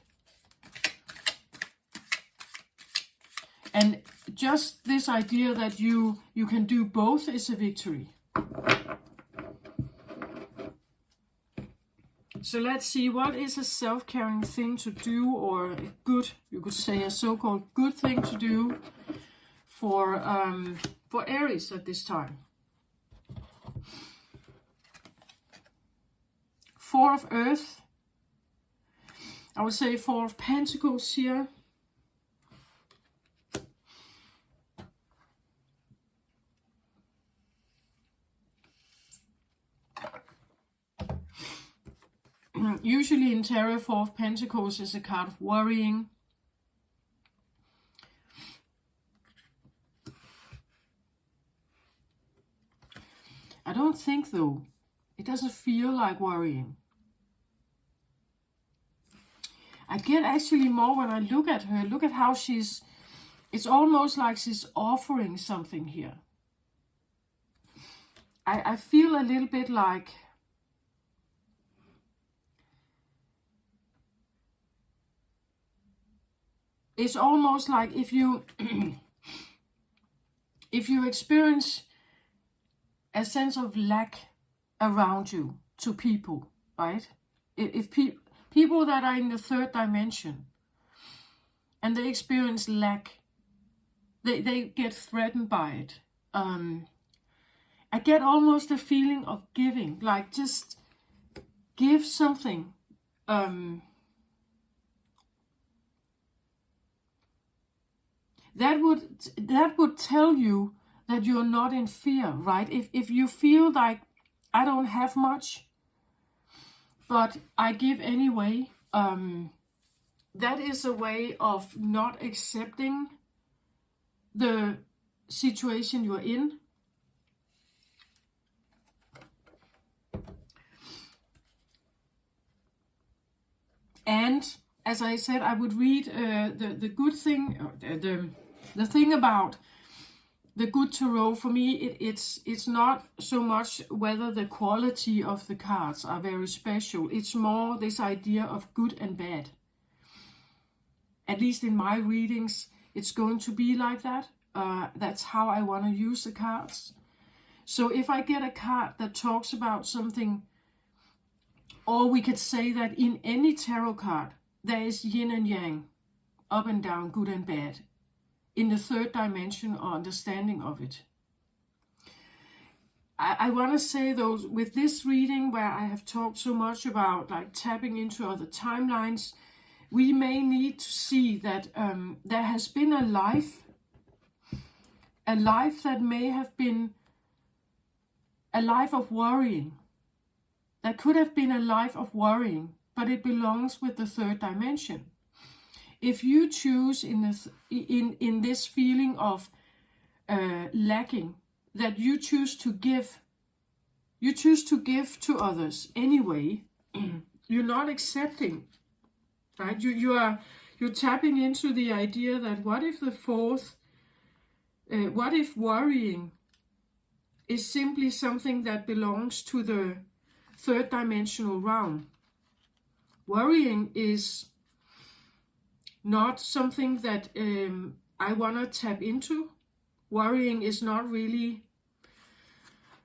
And just this idea that you can do both is a victory. So let's see, what is a self-caring thing to do, or a good, you could say a so-called good thing to do for Aries at this time. Four of Earth. I would say Four of Pentacles here. Usually in tarot, Four of Pentacles is a card of worrying. I don't think, though, it doesn't feel like worrying. I get actually more when I look at her. Look at how she's, it's almost like she's offering something here. I feel a little bit like, it's almost like if you if you experience a sense of lack around you to people, right? If people that are in the third dimension and they experience lack, they get threatened by it. I get almost a feeling of giving, like just give something. That would tell you that you're not in fear, right? If you feel like I don't have much, but I give anyway, that is a way of not accepting the situation you're in. And as I said, I would read the good thing, the thing about the good tarot. For me, it's not so much whether the quality of the cards are very special. It's more this idea of good and bad. At least in my readings, it's going to be like that. That's how I want to use the cards. So if I get a card that talks about something, or we could say that in any tarot card, there is yin and yang, up and down, good and bad, in the third dimension or understanding of it. I want to say, though, with this reading where I have talked so much about like tapping into other timelines, we may need to see that there has been a life that may have been a life of worrying. There could have been a life of worrying, but it belongs with the third dimension. If you choose in this feeling of lacking, that you choose to give to others anyway, you're not accepting, right? You're tapping into the idea that what if worrying is simply something that belongs to the third dimensional realm. Worrying is not something that I want to tap into. Worrying is not really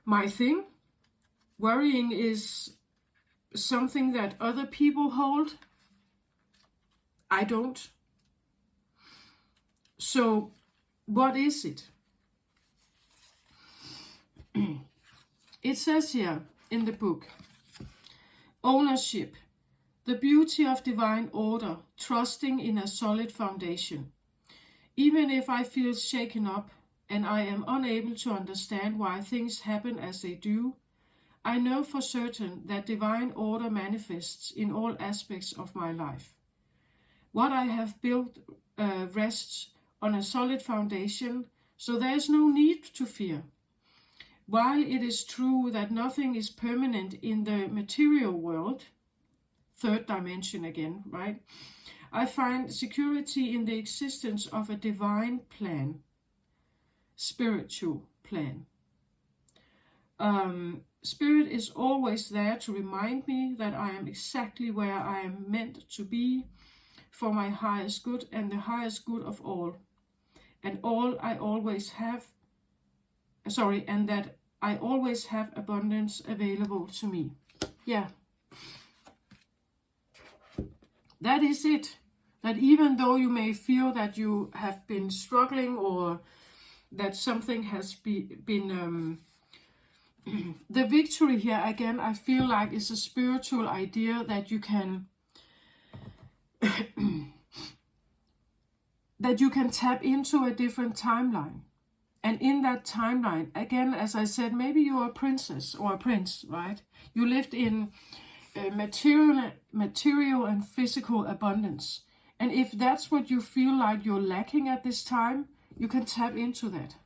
my thing. Worrying is something that other people hold. I don't. So, what is it? It says here in the book, ownership, the beauty of divine order, trusting in a solid foundation. Even if I feel shaken up and I am unable to understand why things happen as they do, I know for certain that divine order manifests in all aspects of my life. What I have built rests on a solid foundation, so there is no need to fear. while it is true that nothing is permanent in the material world, third dimension again, right? I find security in the existence of a divine plan, spiritual plan. Spirit is always there to remind me that I am exactly where I am meant to be for my highest good and the highest good of all. And that I always have abundance available to me. Yeah. That is it. That even though you may feel that you have been struggling or that something has been the victory here, again, I feel like is a spiritual idea that you can that you can tap into a different timeline. And in that timeline, again, as I said, maybe you're a princess or a prince, right? You lived in material and physical abundance. And if that's what you feel like you're lacking at this time, you can tap into that.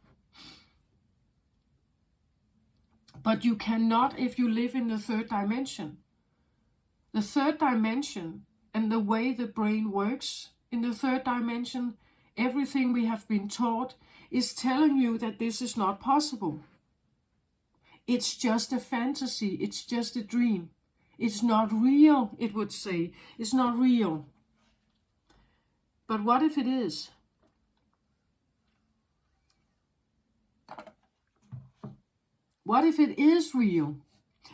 But you cannot if you live in the third dimension. The third dimension and the way the brain works in the third dimension, everything we have been taught is telling you that this is not possible. It's just a fantasy. It's just a dream. It's not real, it would say. It's not real. But what if it is? What if it is real?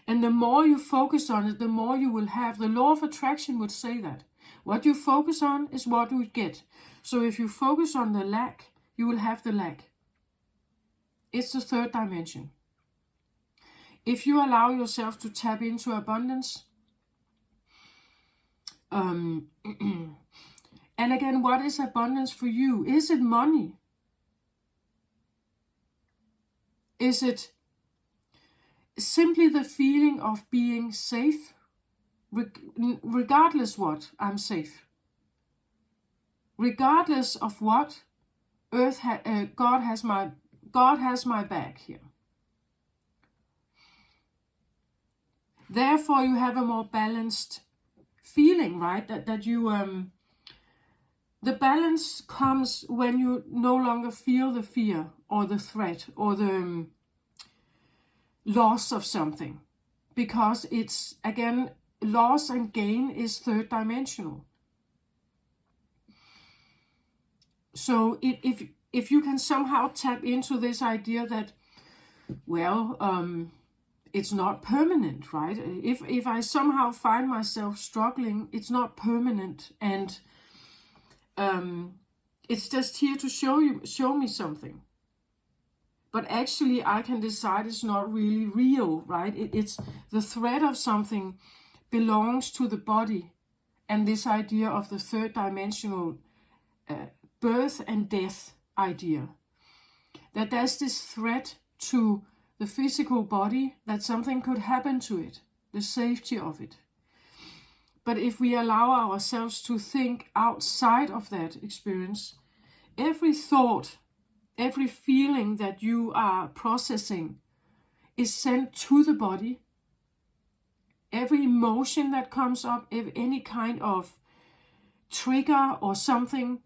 And the more you focus on it, the more you will have. The law of attraction would say that. What you focus on is what you get. So if you focus on the lack, you will have the lack. It's the third dimension. If you allow yourself to tap into abundance, and again, what is abundance for you? Is it money? Is it simply the feeling of being safe? Regardless what, I'm safe. Regardless of what, God has my back here. Therefore, you have a more balanced feeling, right? That you the balance comes when you no longer feel the fear or the threat or the loss of something, because it's, again, loss and gain is third dimensional. So if you can somehow tap into this idea that, well, it's not permanent, right? If I somehow find myself struggling, it's not permanent, and it's just here to show me something. But actually, I can decide it's not really real, right? It's the threat of something belongs to the body, and this idea of the third dimensional birth and death idea, that there's this threat to the physical body, that something could happen to it, the safety of it. But if we allow ourselves to think outside of that experience, every thought, every feeling that you are processing is sent to the body. Every emotion that comes up, if any kind of trigger or something,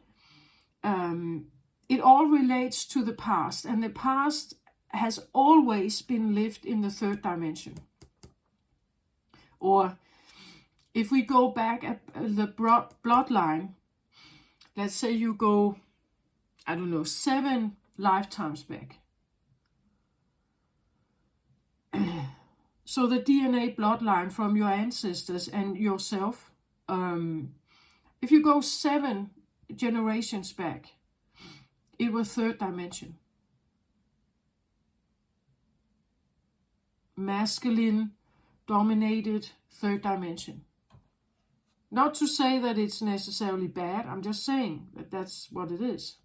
it all relates to the past. And the past has always been lived in the third dimension. Or if we go back at the bloodline, let's say you go, 7 lifetimes back. So the DNA bloodline from your ancestors and yourself, if you go 7 generations back, it was third dimension. Masculine, dominated, third dimension. Not to say that it's necessarily bad, I'm just saying that that's what it is.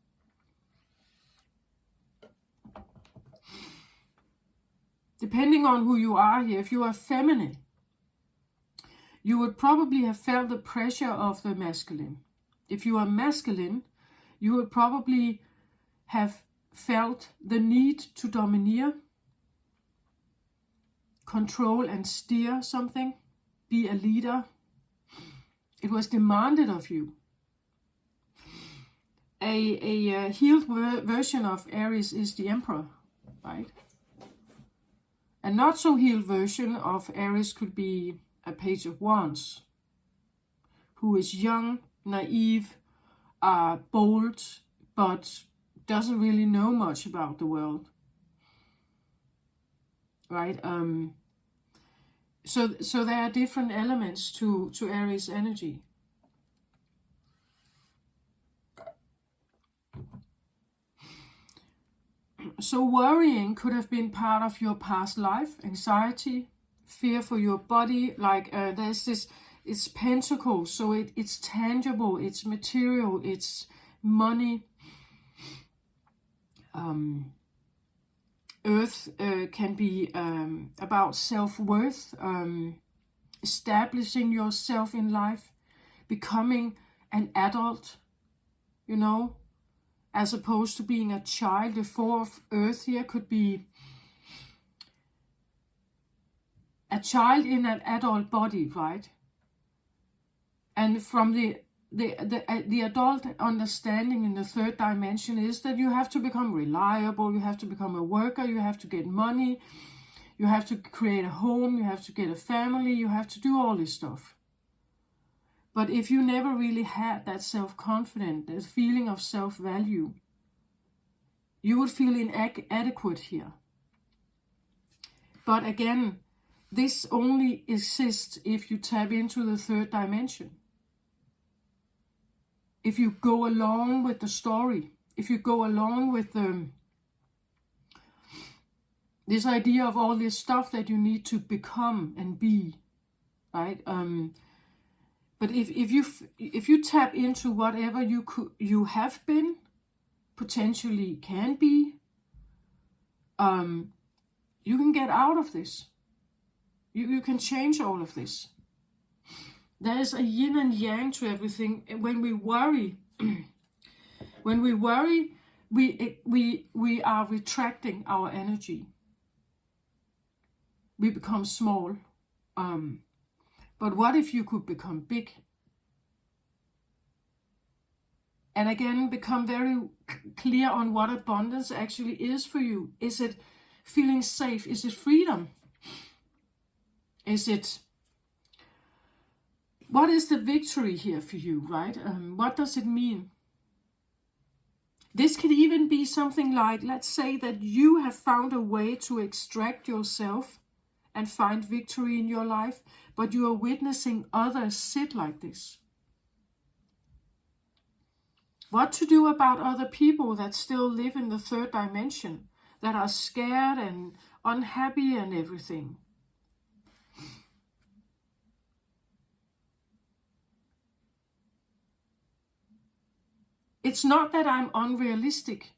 Depending on who you are here, if you are feminine, you would probably have felt the pressure of the masculine. If you are masculine, you would probably have felt the need to domineer, control and steer something, be a leader. It was demanded of you. A healed version of Aries is the Emperor, right? A not so healed version of Aries could be a Page of Wands, who is young, naive, bold, but doesn't really know much about the world, right? So there are different elements to Aries energy. So worrying could have been part of your past life, anxiety, fear for your body. Like there's this, it's pentacles, so it's tangible, it's material, it's money. Earth can be about self-worth, establishing yourself in life, becoming an adult, you know, as opposed to being a child. The Four of Earth here could be a child in an adult body, right? And from the adult understanding in the third dimension is that you have to become reliable, you have to become a worker, you have to get money, you have to create a home, you have to get a family, you have to do all this stuff. But if you never really had that self-confidence, that feeling of self-value, you would feel inadequate here. But again, this only exists if you tap into the third dimension. If you go along with the story, if you go along with this idea of all this stuff that you need to become and be, right? But if you tap into whatever you have been, potentially can be, you can get out of this. You can change all of this. There is a yin and yang to everything. When we worry, we are retracting our energy. We become small. But what if you could become big? And again, become very clear on what abundance actually is for you. Is it feeling safe? Is it freedom? Is it... What is the victory here for you, right? What does it mean? This could even be something like, let's say that you have found a way to extract yourself and find victory in your life, but you are witnessing others sit like this. What to do about other people that still live in the third dimension, that are scared and unhappy and everything? It's not that I'm unrealistic.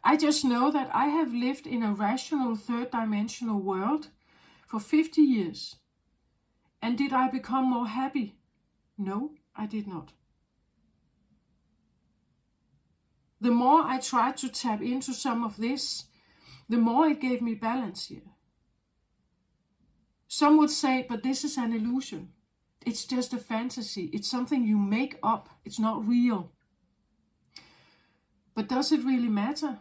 I just know that I have lived in a rational third dimensional world for 50 years. And did I become more happy? No, I did not. The more I tried to tap into some of this, the more it gave me balance here. Some would say, but this is an illusion. It's just a fantasy. It's something you make up. It's not real. But does it really matter?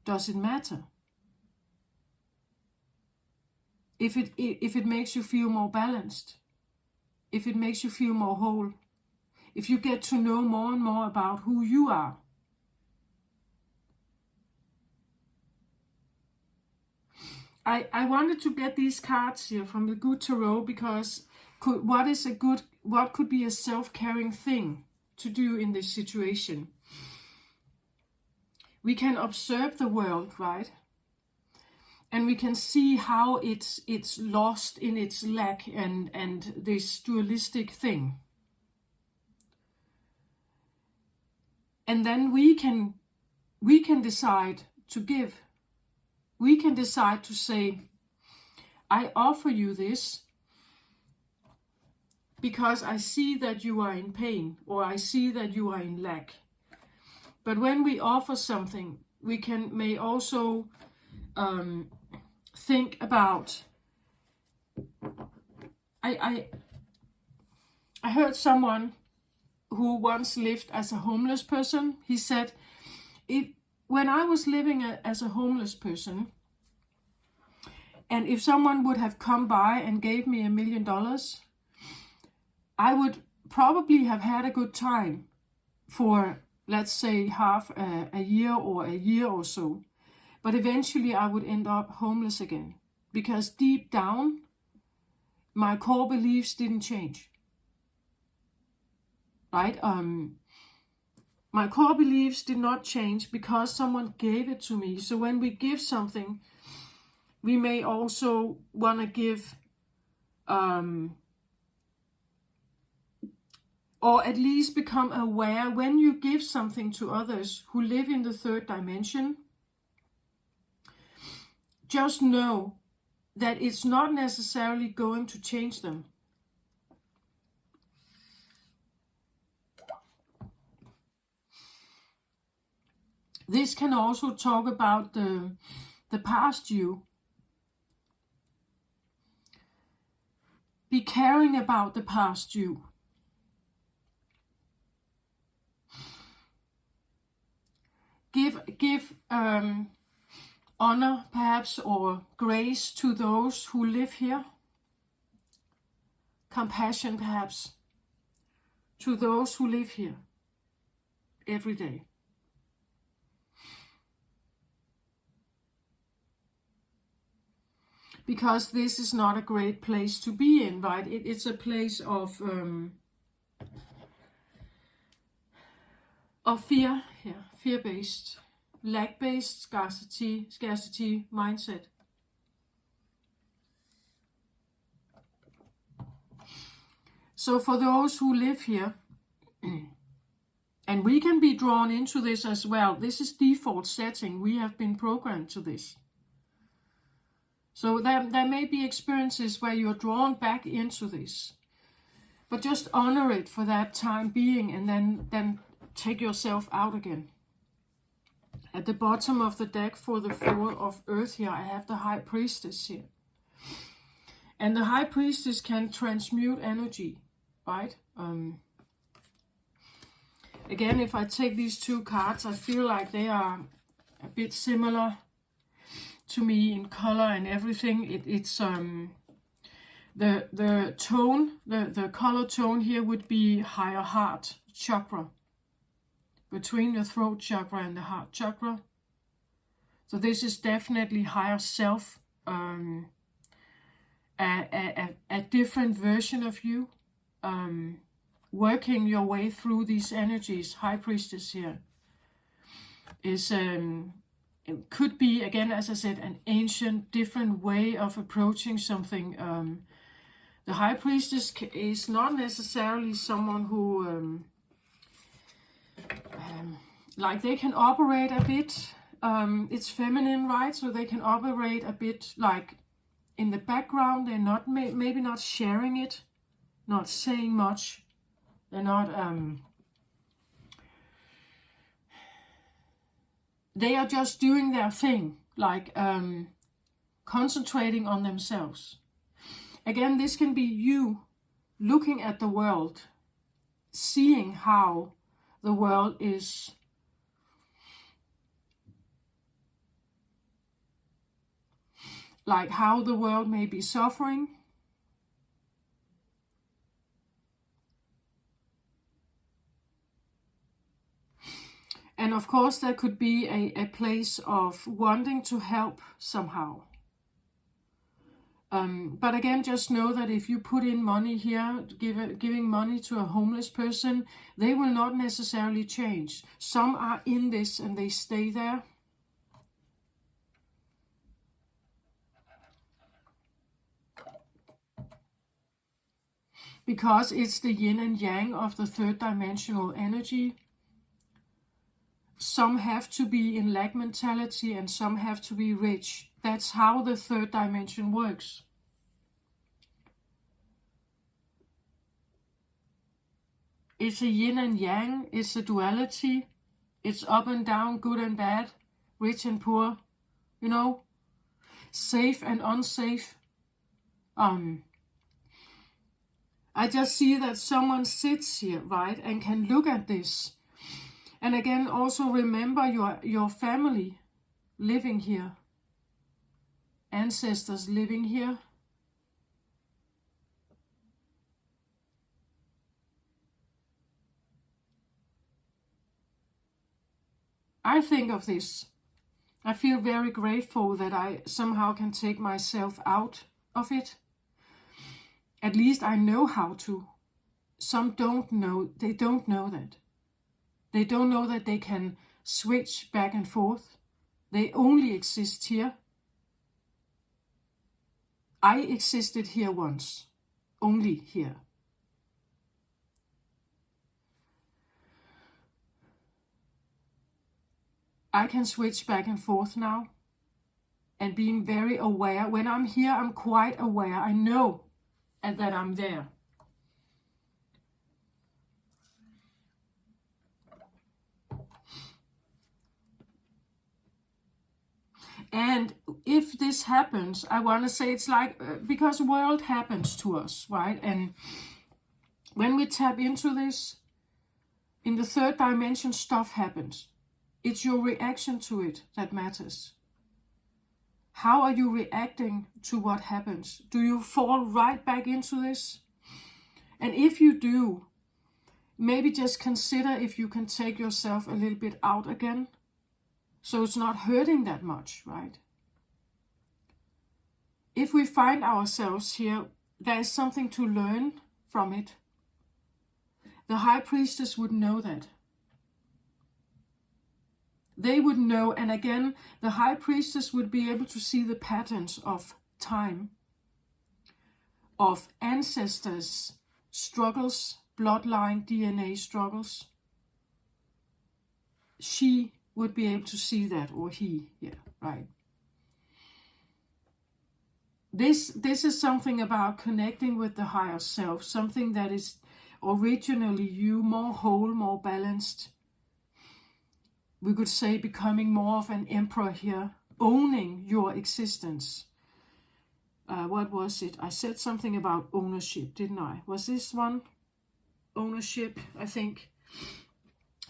Does it matter? If it makes you feel more balanced, if it makes you feel more whole, if you get to know more and more about who you are. I wanted to get these cards here from the Good Tarot because what could be a self-caring thing to do in this situation? We can observe the world, right? And we can see how it's lost in its lack and this dualistic thing. And then we can decide to give. We can decide to say, I offer you this because I see that you are in pain, or I see that you are in lack. But when we offer something, we may also think about, I heard someone who once lived as a homeless person. He said, when I was living as a homeless person, and if someone would have come by and gave me $1 million, I would probably have had a good time for, let's say, half a year or a year or so. But eventually I would end up homeless again, because deep down, my core beliefs didn't change. Right? My core beliefs did not change because someone gave it to me. So when we give something, we may also want to give, or at least become aware when you give something to others who live in the third dimension. Just know that it's not necessarily going to change them. This can also talk about the past you. Be caring about the past you. Give honor, perhaps, or grace to those who live here. Compassion, perhaps, to those who live here every day. Because this is not a great place to be in, right? It's a place of fear, fear-based, lack-based, scarcity mindset. So for those who live here, and we can be drawn into this as well. This is default setting. We have been programmed to this. So there may be experiences where you're drawn back into this. But just honor it for that time being, and then take yourself out again. At the bottom of the deck for the Four of Earth here, I have the High Priestess here. And the High Priestess can transmute energy, right? Again, if I take these two cards, I feel like they are a bit similar to me in color and everything. It's the tone, the color tone here would be higher heart chakra, between the throat chakra and the heart chakra. So this is definitely higher self, a different version of you, working your way through these energies. High Priestess here is it could be, again, as I said, an ancient, different way of approaching something. The High Priestess is not necessarily someone who, like, they can operate a bit, it's feminine, right? So they can operate a bit like in the background. They're not, maybe not sharing it, not saying much. They're not, they are just doing their thing, like concentrating on themselves. Again, this can be you looking at the world, seeing how the world is like, how the world may be suffering. And of course, there could be a place of wanting to help somehow. But again, just know that if you put in money here, giving money to a homeless person, they will not necessarily change. Some are in this and they stay there. Because it's the yin and yang of the third dimensional energy. Some have to be in lack mentality and some have to be rich. That's how the third dimension works. It's a yin and yang, it's a duality, it's up and down, good and bad, rich and poor, you know, safe and unsafe. I just see that someone sits here, right, and can look at this. And again, also remember your family living here, ancestors living here. I think of this. I feel very grateful that I somehow can take myself out of it. At least I know how to. Some don't know, they don't know that. They don't know that they can switch back and forth. They only exist here. I existed here once, only here. I can switch back and forth now. And being very aware. When I'm here, I'm quite aware. I know that I'm there. And if this happens, I want to say it's like, because the world happens to us, right? And when we tap into this, in the third dimension, stuff happens. It's your reaction to it that matters. How are you reacting to what happens? Do you fall right back into this? And if you do, maybe just consider if you can take yourself a little bit out again. So it's not hurting that much, right? If we find ourselves here, there is something to learn from it. The High Priestess would know that. They would know, and again, the High Priestess would be able to see the patterns of time, of ancestors' struggles, bloodline, DNA struggles. She would be able to see that, or he, yeah, right. This is something about connecting with the higher self, something that is originally you, more whole, more balanced. We could say becoming more of an emperor here, owning your existence. What was it? I said something about ownership, didn't I? Was this one? Ownership, I think.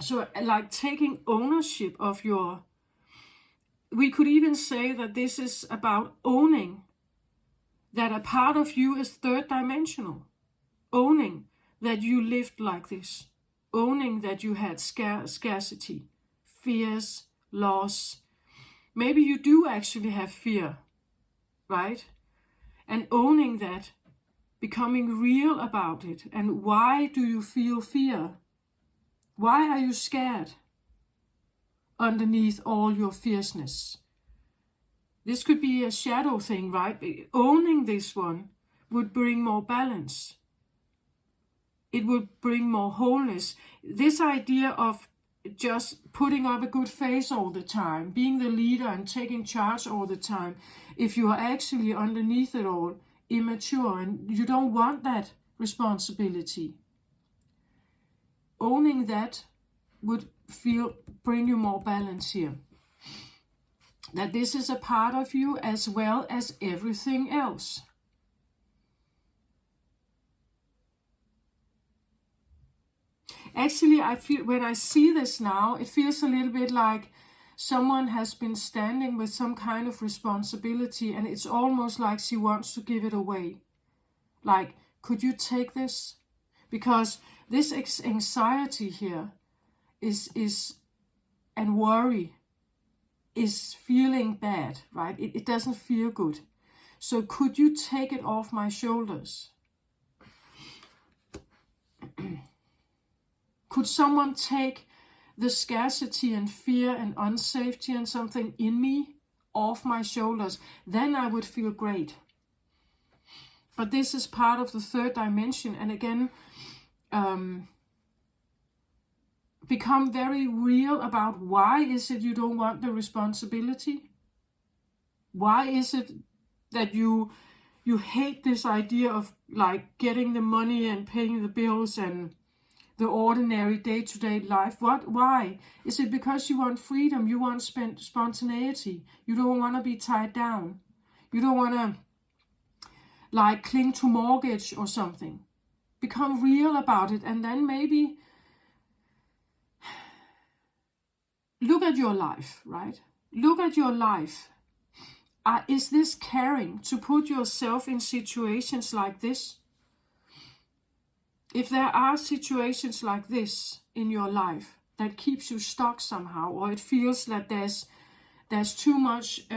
So like taking ownership of your... We could even say that this is about owning that a part of you is third dimensional. Owning that you lived like this. Owning that you had scarcity, fears, loss. Maybe you do actually have fear, right? And owning that, becoming real about it. And why do you feel fear? Why are you scared underneath all your fierceness? This could be a shadow thing, right? Owning this one would bring more balance. It would bring more wholeness. This idea of just putting up a good face all the time, being the leader and taking charge all the time, if you are actually underneath it all immature and you don't want that responsibility, owning that would bring you more balance here. That this is a part of you as well as everything else. Actually, I feel when I see this now, it feels a little bit like someone has been standing with some kind of responsibility and it's almost like she wants to give it away. Like, could you take this? Because this anxiety here is and worry is feeling bad, right? It doesn't feel good. So could you take it off my shoulders? Could someone take the scarcity and fear and unsafety and something in me off my shoulders? Then I would feel great. But this is part of the third dimension. And again, become very real about why is it you don't want the responsibility? Why is it that you hate this idea of like getting the money and paying the bills and the ordinary day-to-day life. Why? Is it because you want freedom? You want spontaneity? You don't want to be tied down? You don't want to like cling to mortgage or something? Become real about it, and then maybe look at your life, right? Look at your life. Is this caring to put yourself in situations like this? If there are situations like this in your life that keeps you stuck somehow, or it feels that there's too much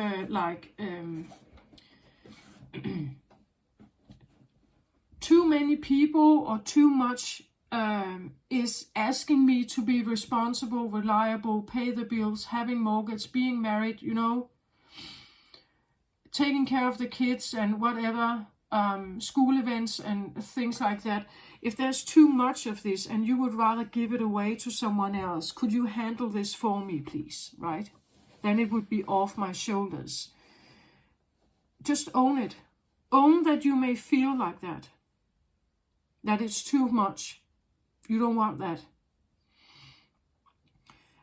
too many people, or too much is asking me to be responsible, reliable, pay the bills, having mortgage, being married, you know, taking care of the kids and whatever, school events and things like that. If there's too much of this and you would rather give it away to someone else, could you handle this for me, please, right? Then it would be off my shoulders. Just own it. Own that you may feel like that it's too much. You don't want that.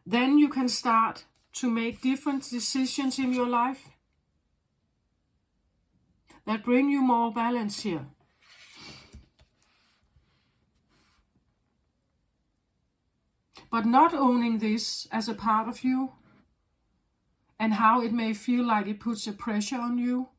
Then you can start to make different decisions in your life that bring you more balance here. But not owning this as a part of you, and how it may feel like it puts a pressure on you.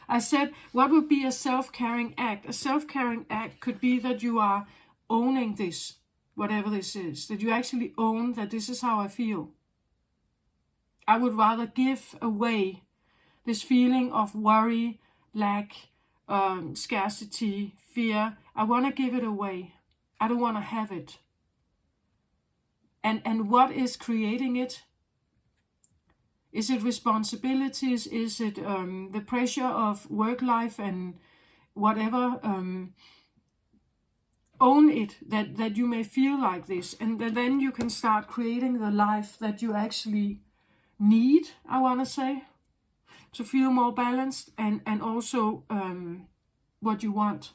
I said, what would be a self-caring act? A self-caring act could be that you are owning this, whatever this is, that you actually own that this is how I feel. I would rather give away this feeling of worry, lack, scarcity, fear. I want to give it away. I don't want to have it. And what is creating it? Is it responsibilities? Is it the pressure of work life and whatever? Own it, that you may feel like this. And then you can start creating the life that you actually need, I want to say, to feel more balanced, and also what you want.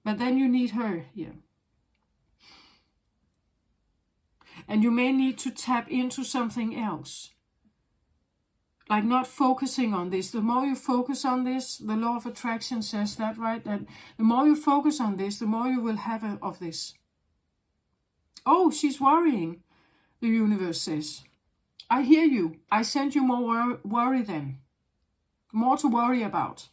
But then you need her here. And you may need to tap into something else. Like not focusing on this. The more you focus on this, the law of attraction says that, right? That the more you focus on this, the more you will have of this. Oh, she's worrying, the universe says. I hear you. I send you more worry then. More to worry about.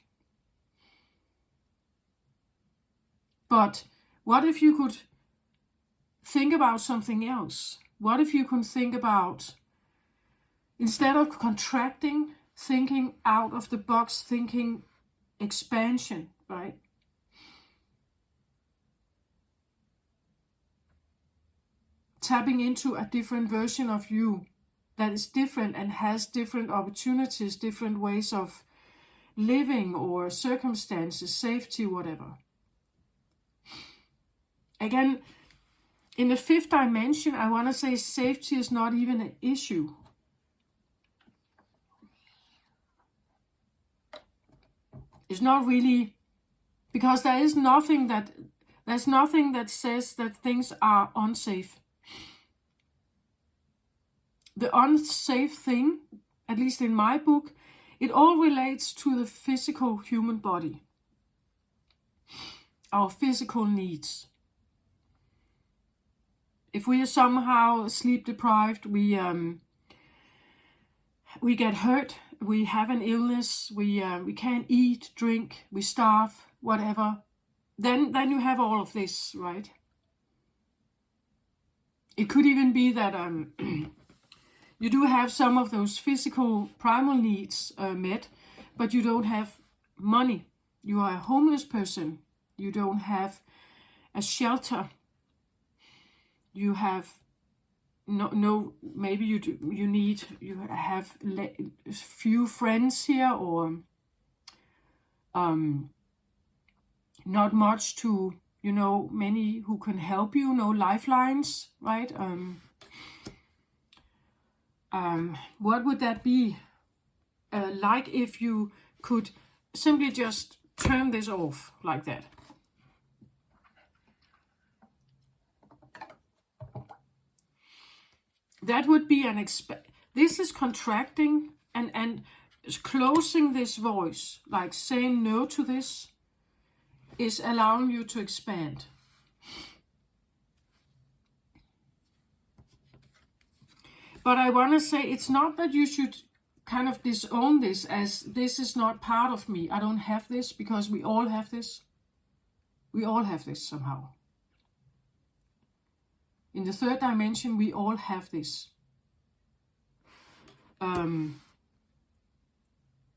But what if you could think about something else? What if you could think about, instead of contracting, thinking out of the box, thinking expansion, right? Tapping into a different version of you that is different and has different opportunities, different ways of living or circumstances, safety, whatever. Again, in the fifth dimension, I want to say safety is not even an issue. It's not really, because there's nothing that says that things are unsafe. The unsafe thing, at least in my book, it all relates to the physical human body. Our physical needs. If we are somehow sleep deprived, we get hurt, we have an illness, we can't eat, drink, we starve, whatever, then you have all of this, right? It could even be that you do have some of those physical primal needs met, but you don't have money. You are a homeless person. You don't have a shelter. You have no. Maybe you have few friends here, or not much to, many who can help you. No lifelines, right? What would that be? Like if you could simply just turn this off like that. that would be this is contracting and closing this voice, like saying no to this, is allowing you to expand. But I want to say, it's not that you should kind of disown this as this is not part of me. I don't have this, because we all have this. We all have this somehow. In the third dimension, we all have this.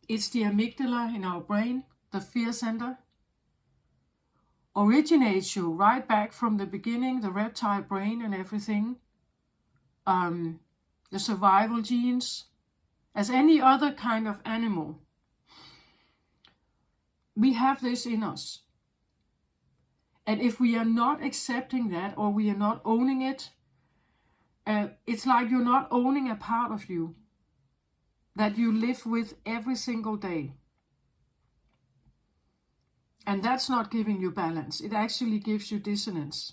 It's the amygdala in our brain, the fear center. Originates you right back from the beginning, the reptile brain and everything. The survival genes, as any other kind of animal. We have this in us. And if we are not accepting that, or we are not owning it, it's like you're not owning a part of you that you live with every single day. And that's not giving you balance. It actually gives you dissonance.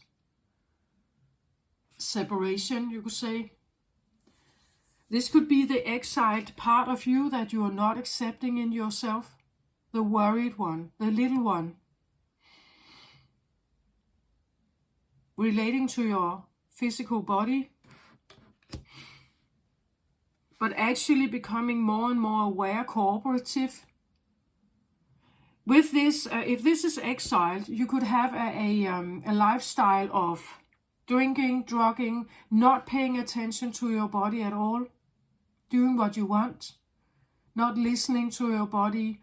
Separation, you could say. This could be the exiled part of you that you are not accepting in yourself. The worried one, the little one. Relating to your physical body. But actually becoming more and more aware, cooperative. With this, if this is exiled, you could have a lifestyle of drinking, drugging, not paying attention to your body at all, doing what you want, not listening to your body,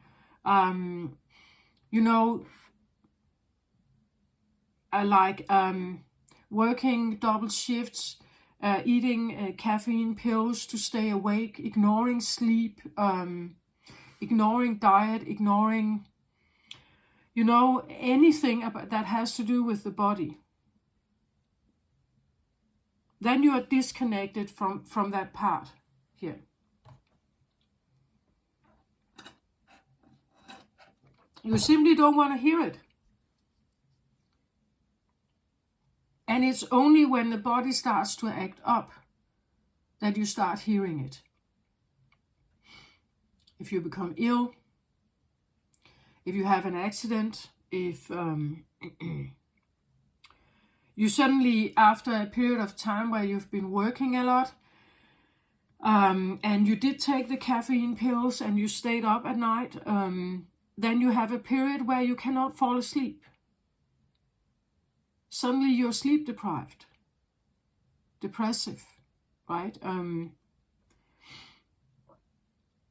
working double shifts, eating caffeine pills to stay awake, ignoring sleep, ignoring diet, ignoring, anything that has to do with the body. Then you are disconnected from that part here. You simply don't want to hear it. And it's only when the body starts to act up that you start hearing it. If you become ill, if you have an accident, if you suddenly, after a period of time where you've been working a lot, and you did take the caffeine pills and you stayed up at night, then you have a period where you cannot fall asleep. Suddenly you're sleep deprived, depressive, right?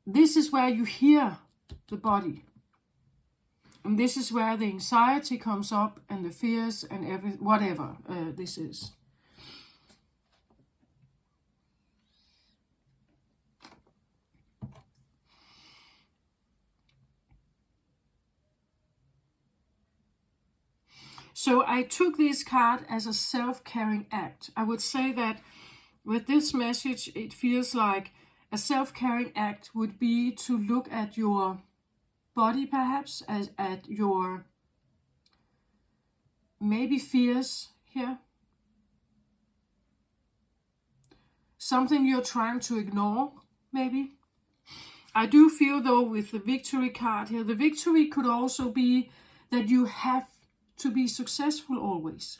This is where you hear the body. And this is where the anxiety comes up and the fears and whatever this is. So I took this card as a self-caring act. I would say that with this message, it feels like a self-caring act would be to look at your body, perhaps, as at your maybe fears here. Something you're trying to ignore, maybe. I do feel, though, with the victory card here, the victory could also be that you have to be successful always.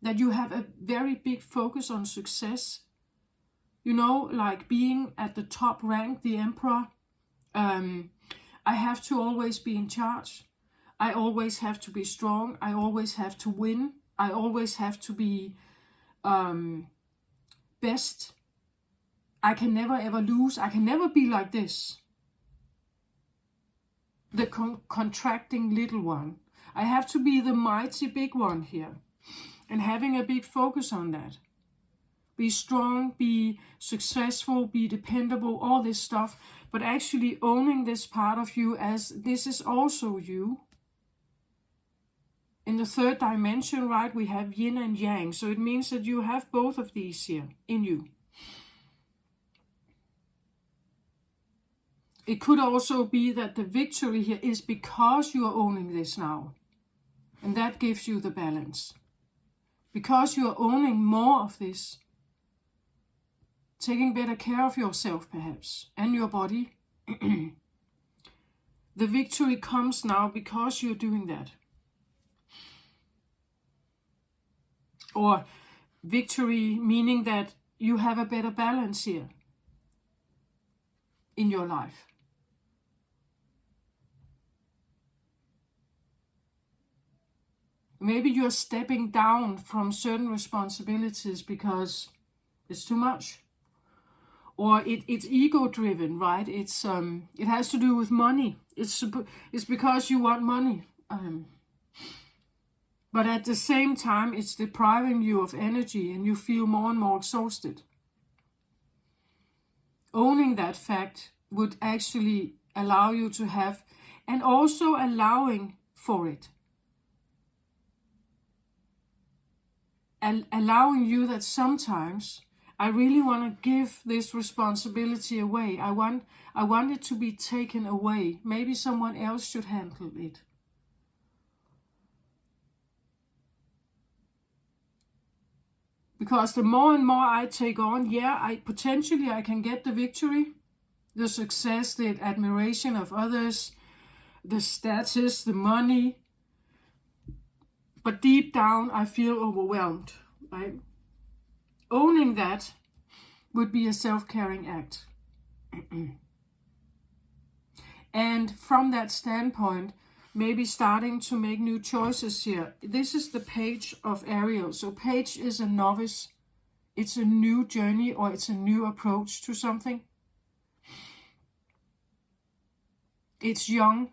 That you have a very big focus on success. Like being at the top rank, the emperor. I have to always be in charge. I always have to be strong. I always have to win. I always have to be best. I can never ever lose. I can never be like this. The contracting little one. I have to be the mighty big one here. And having a big focus on that. Be strong, be successful, be dependable, all this stuff. But actually owning this part of you as this is also you. In the third dimension, right, we have yin and yang. So it means that you have both of these here in you. It could also be that the victory here is because you are owning this now. And that gives you the balance. Because you are owning more of this, taking better care of yourself perhaps, and your body. The victory comes now because you're doing that. Or victory meaning that you have a better balance here in your life. Maybe you're stepping down from certain responsibilities because it's too much. Or it's ego-driven, right? It has to do with money. It's because you want money. But at the same time, it's depriving you of energy and you feel more and more exhausted. Owning that fact would actually allow you to have, and also allowing for it. And allowing you that sometimes I really want to give this responsibility away. I want it to be taken away. Maybe someone else should handle it. Because the more and more I take on, potentially I can get the victory, the success, the admiration of others, the status, the money. But deep down, I feel overwhelmed, right? Owning that would be a self-caring act. And from that standpoint, maybe starting to make new choices here. This is the page of Ariel. So page is a novice. It's a new journey, or it's a new approach to something. It's young.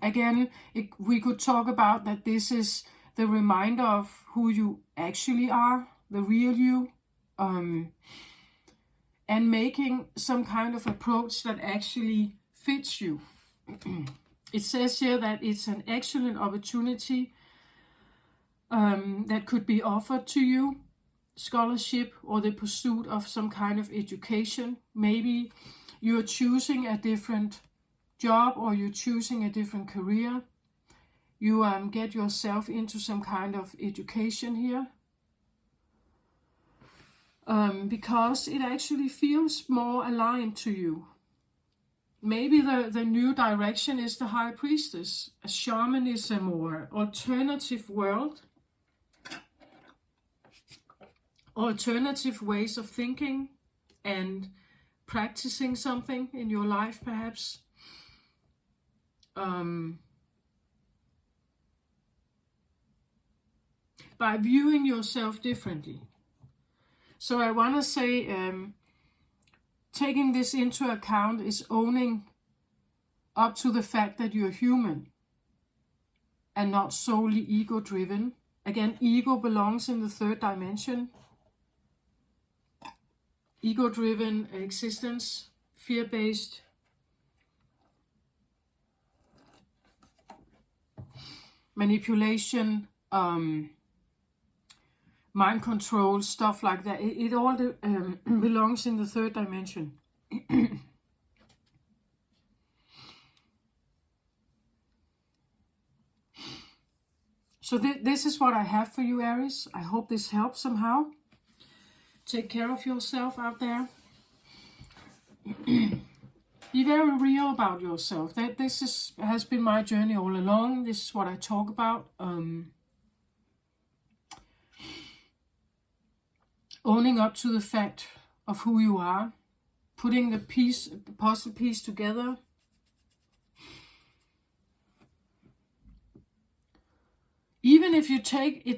Again, we could talk about that this is the reminder of who you actually are, the real you, and making some kind of approach that actually fits you. It says here that it's an excellent opportunity that could be offered to you, scholarship or the pursuit of some kind of education. Maybe you're choosing a different job or you're choosing a different career. You get yourself into some kind of education here. Because it actually feels more aligned to you. Maybe the new direction is the High Priestess, a shamanism or alternative world, alternative ways of thinking and practicing something in your life perhaps. By viewing yourself differently. So I want to say, taking this into account is owning up to the fact that you're human and not solely ego-driven. Again, ego belongs in the third dimension. Ego-driven existence, fear-based, manipulation, mind control, stuff like that. It all belongs in the third dimension. So this is what I have for you, Aries. I hope this helps somehow. Take care of yourself out there. Be very real about yourself. This has been my journey all along. This is what I talk about. Owning up to the fact of who you are, putting the puzzle piece together. Even if it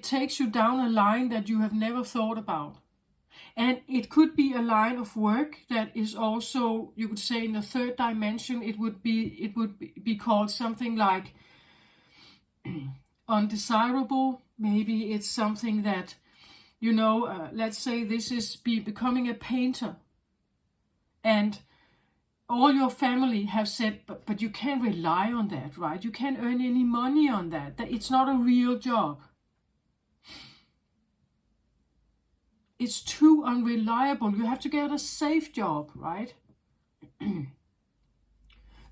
takes you down a line that you have never thought about. And it could be a line of work that is also, you could say, in the third dimension, it would be called something like undesirable. Maybe it's something that, let's say this is becoming a painter. And all your family have said, but you can't rely on that, right? You can't earn any money on that. It's not a real job. It's too unreliable. You have to get a safe job, right?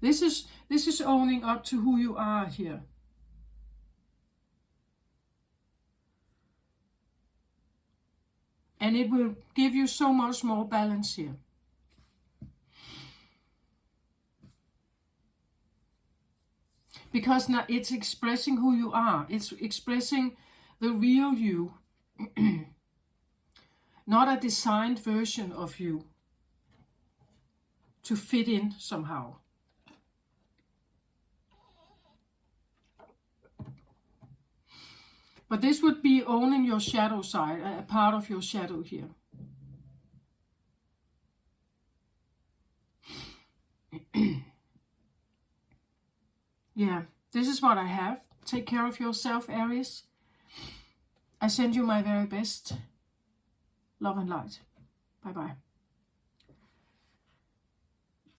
This is owning up to who you are here. And it will give you so much more balance here. Because now it's expressing who you are. It's expressing the real you. Not a designed version of you to fit in somehow. But this would be owning your shadow side, a part of your shadow here. Yeah, this is what I have. Take care of yourself, Aries. I send you my very best. Love and light. Bye-bye.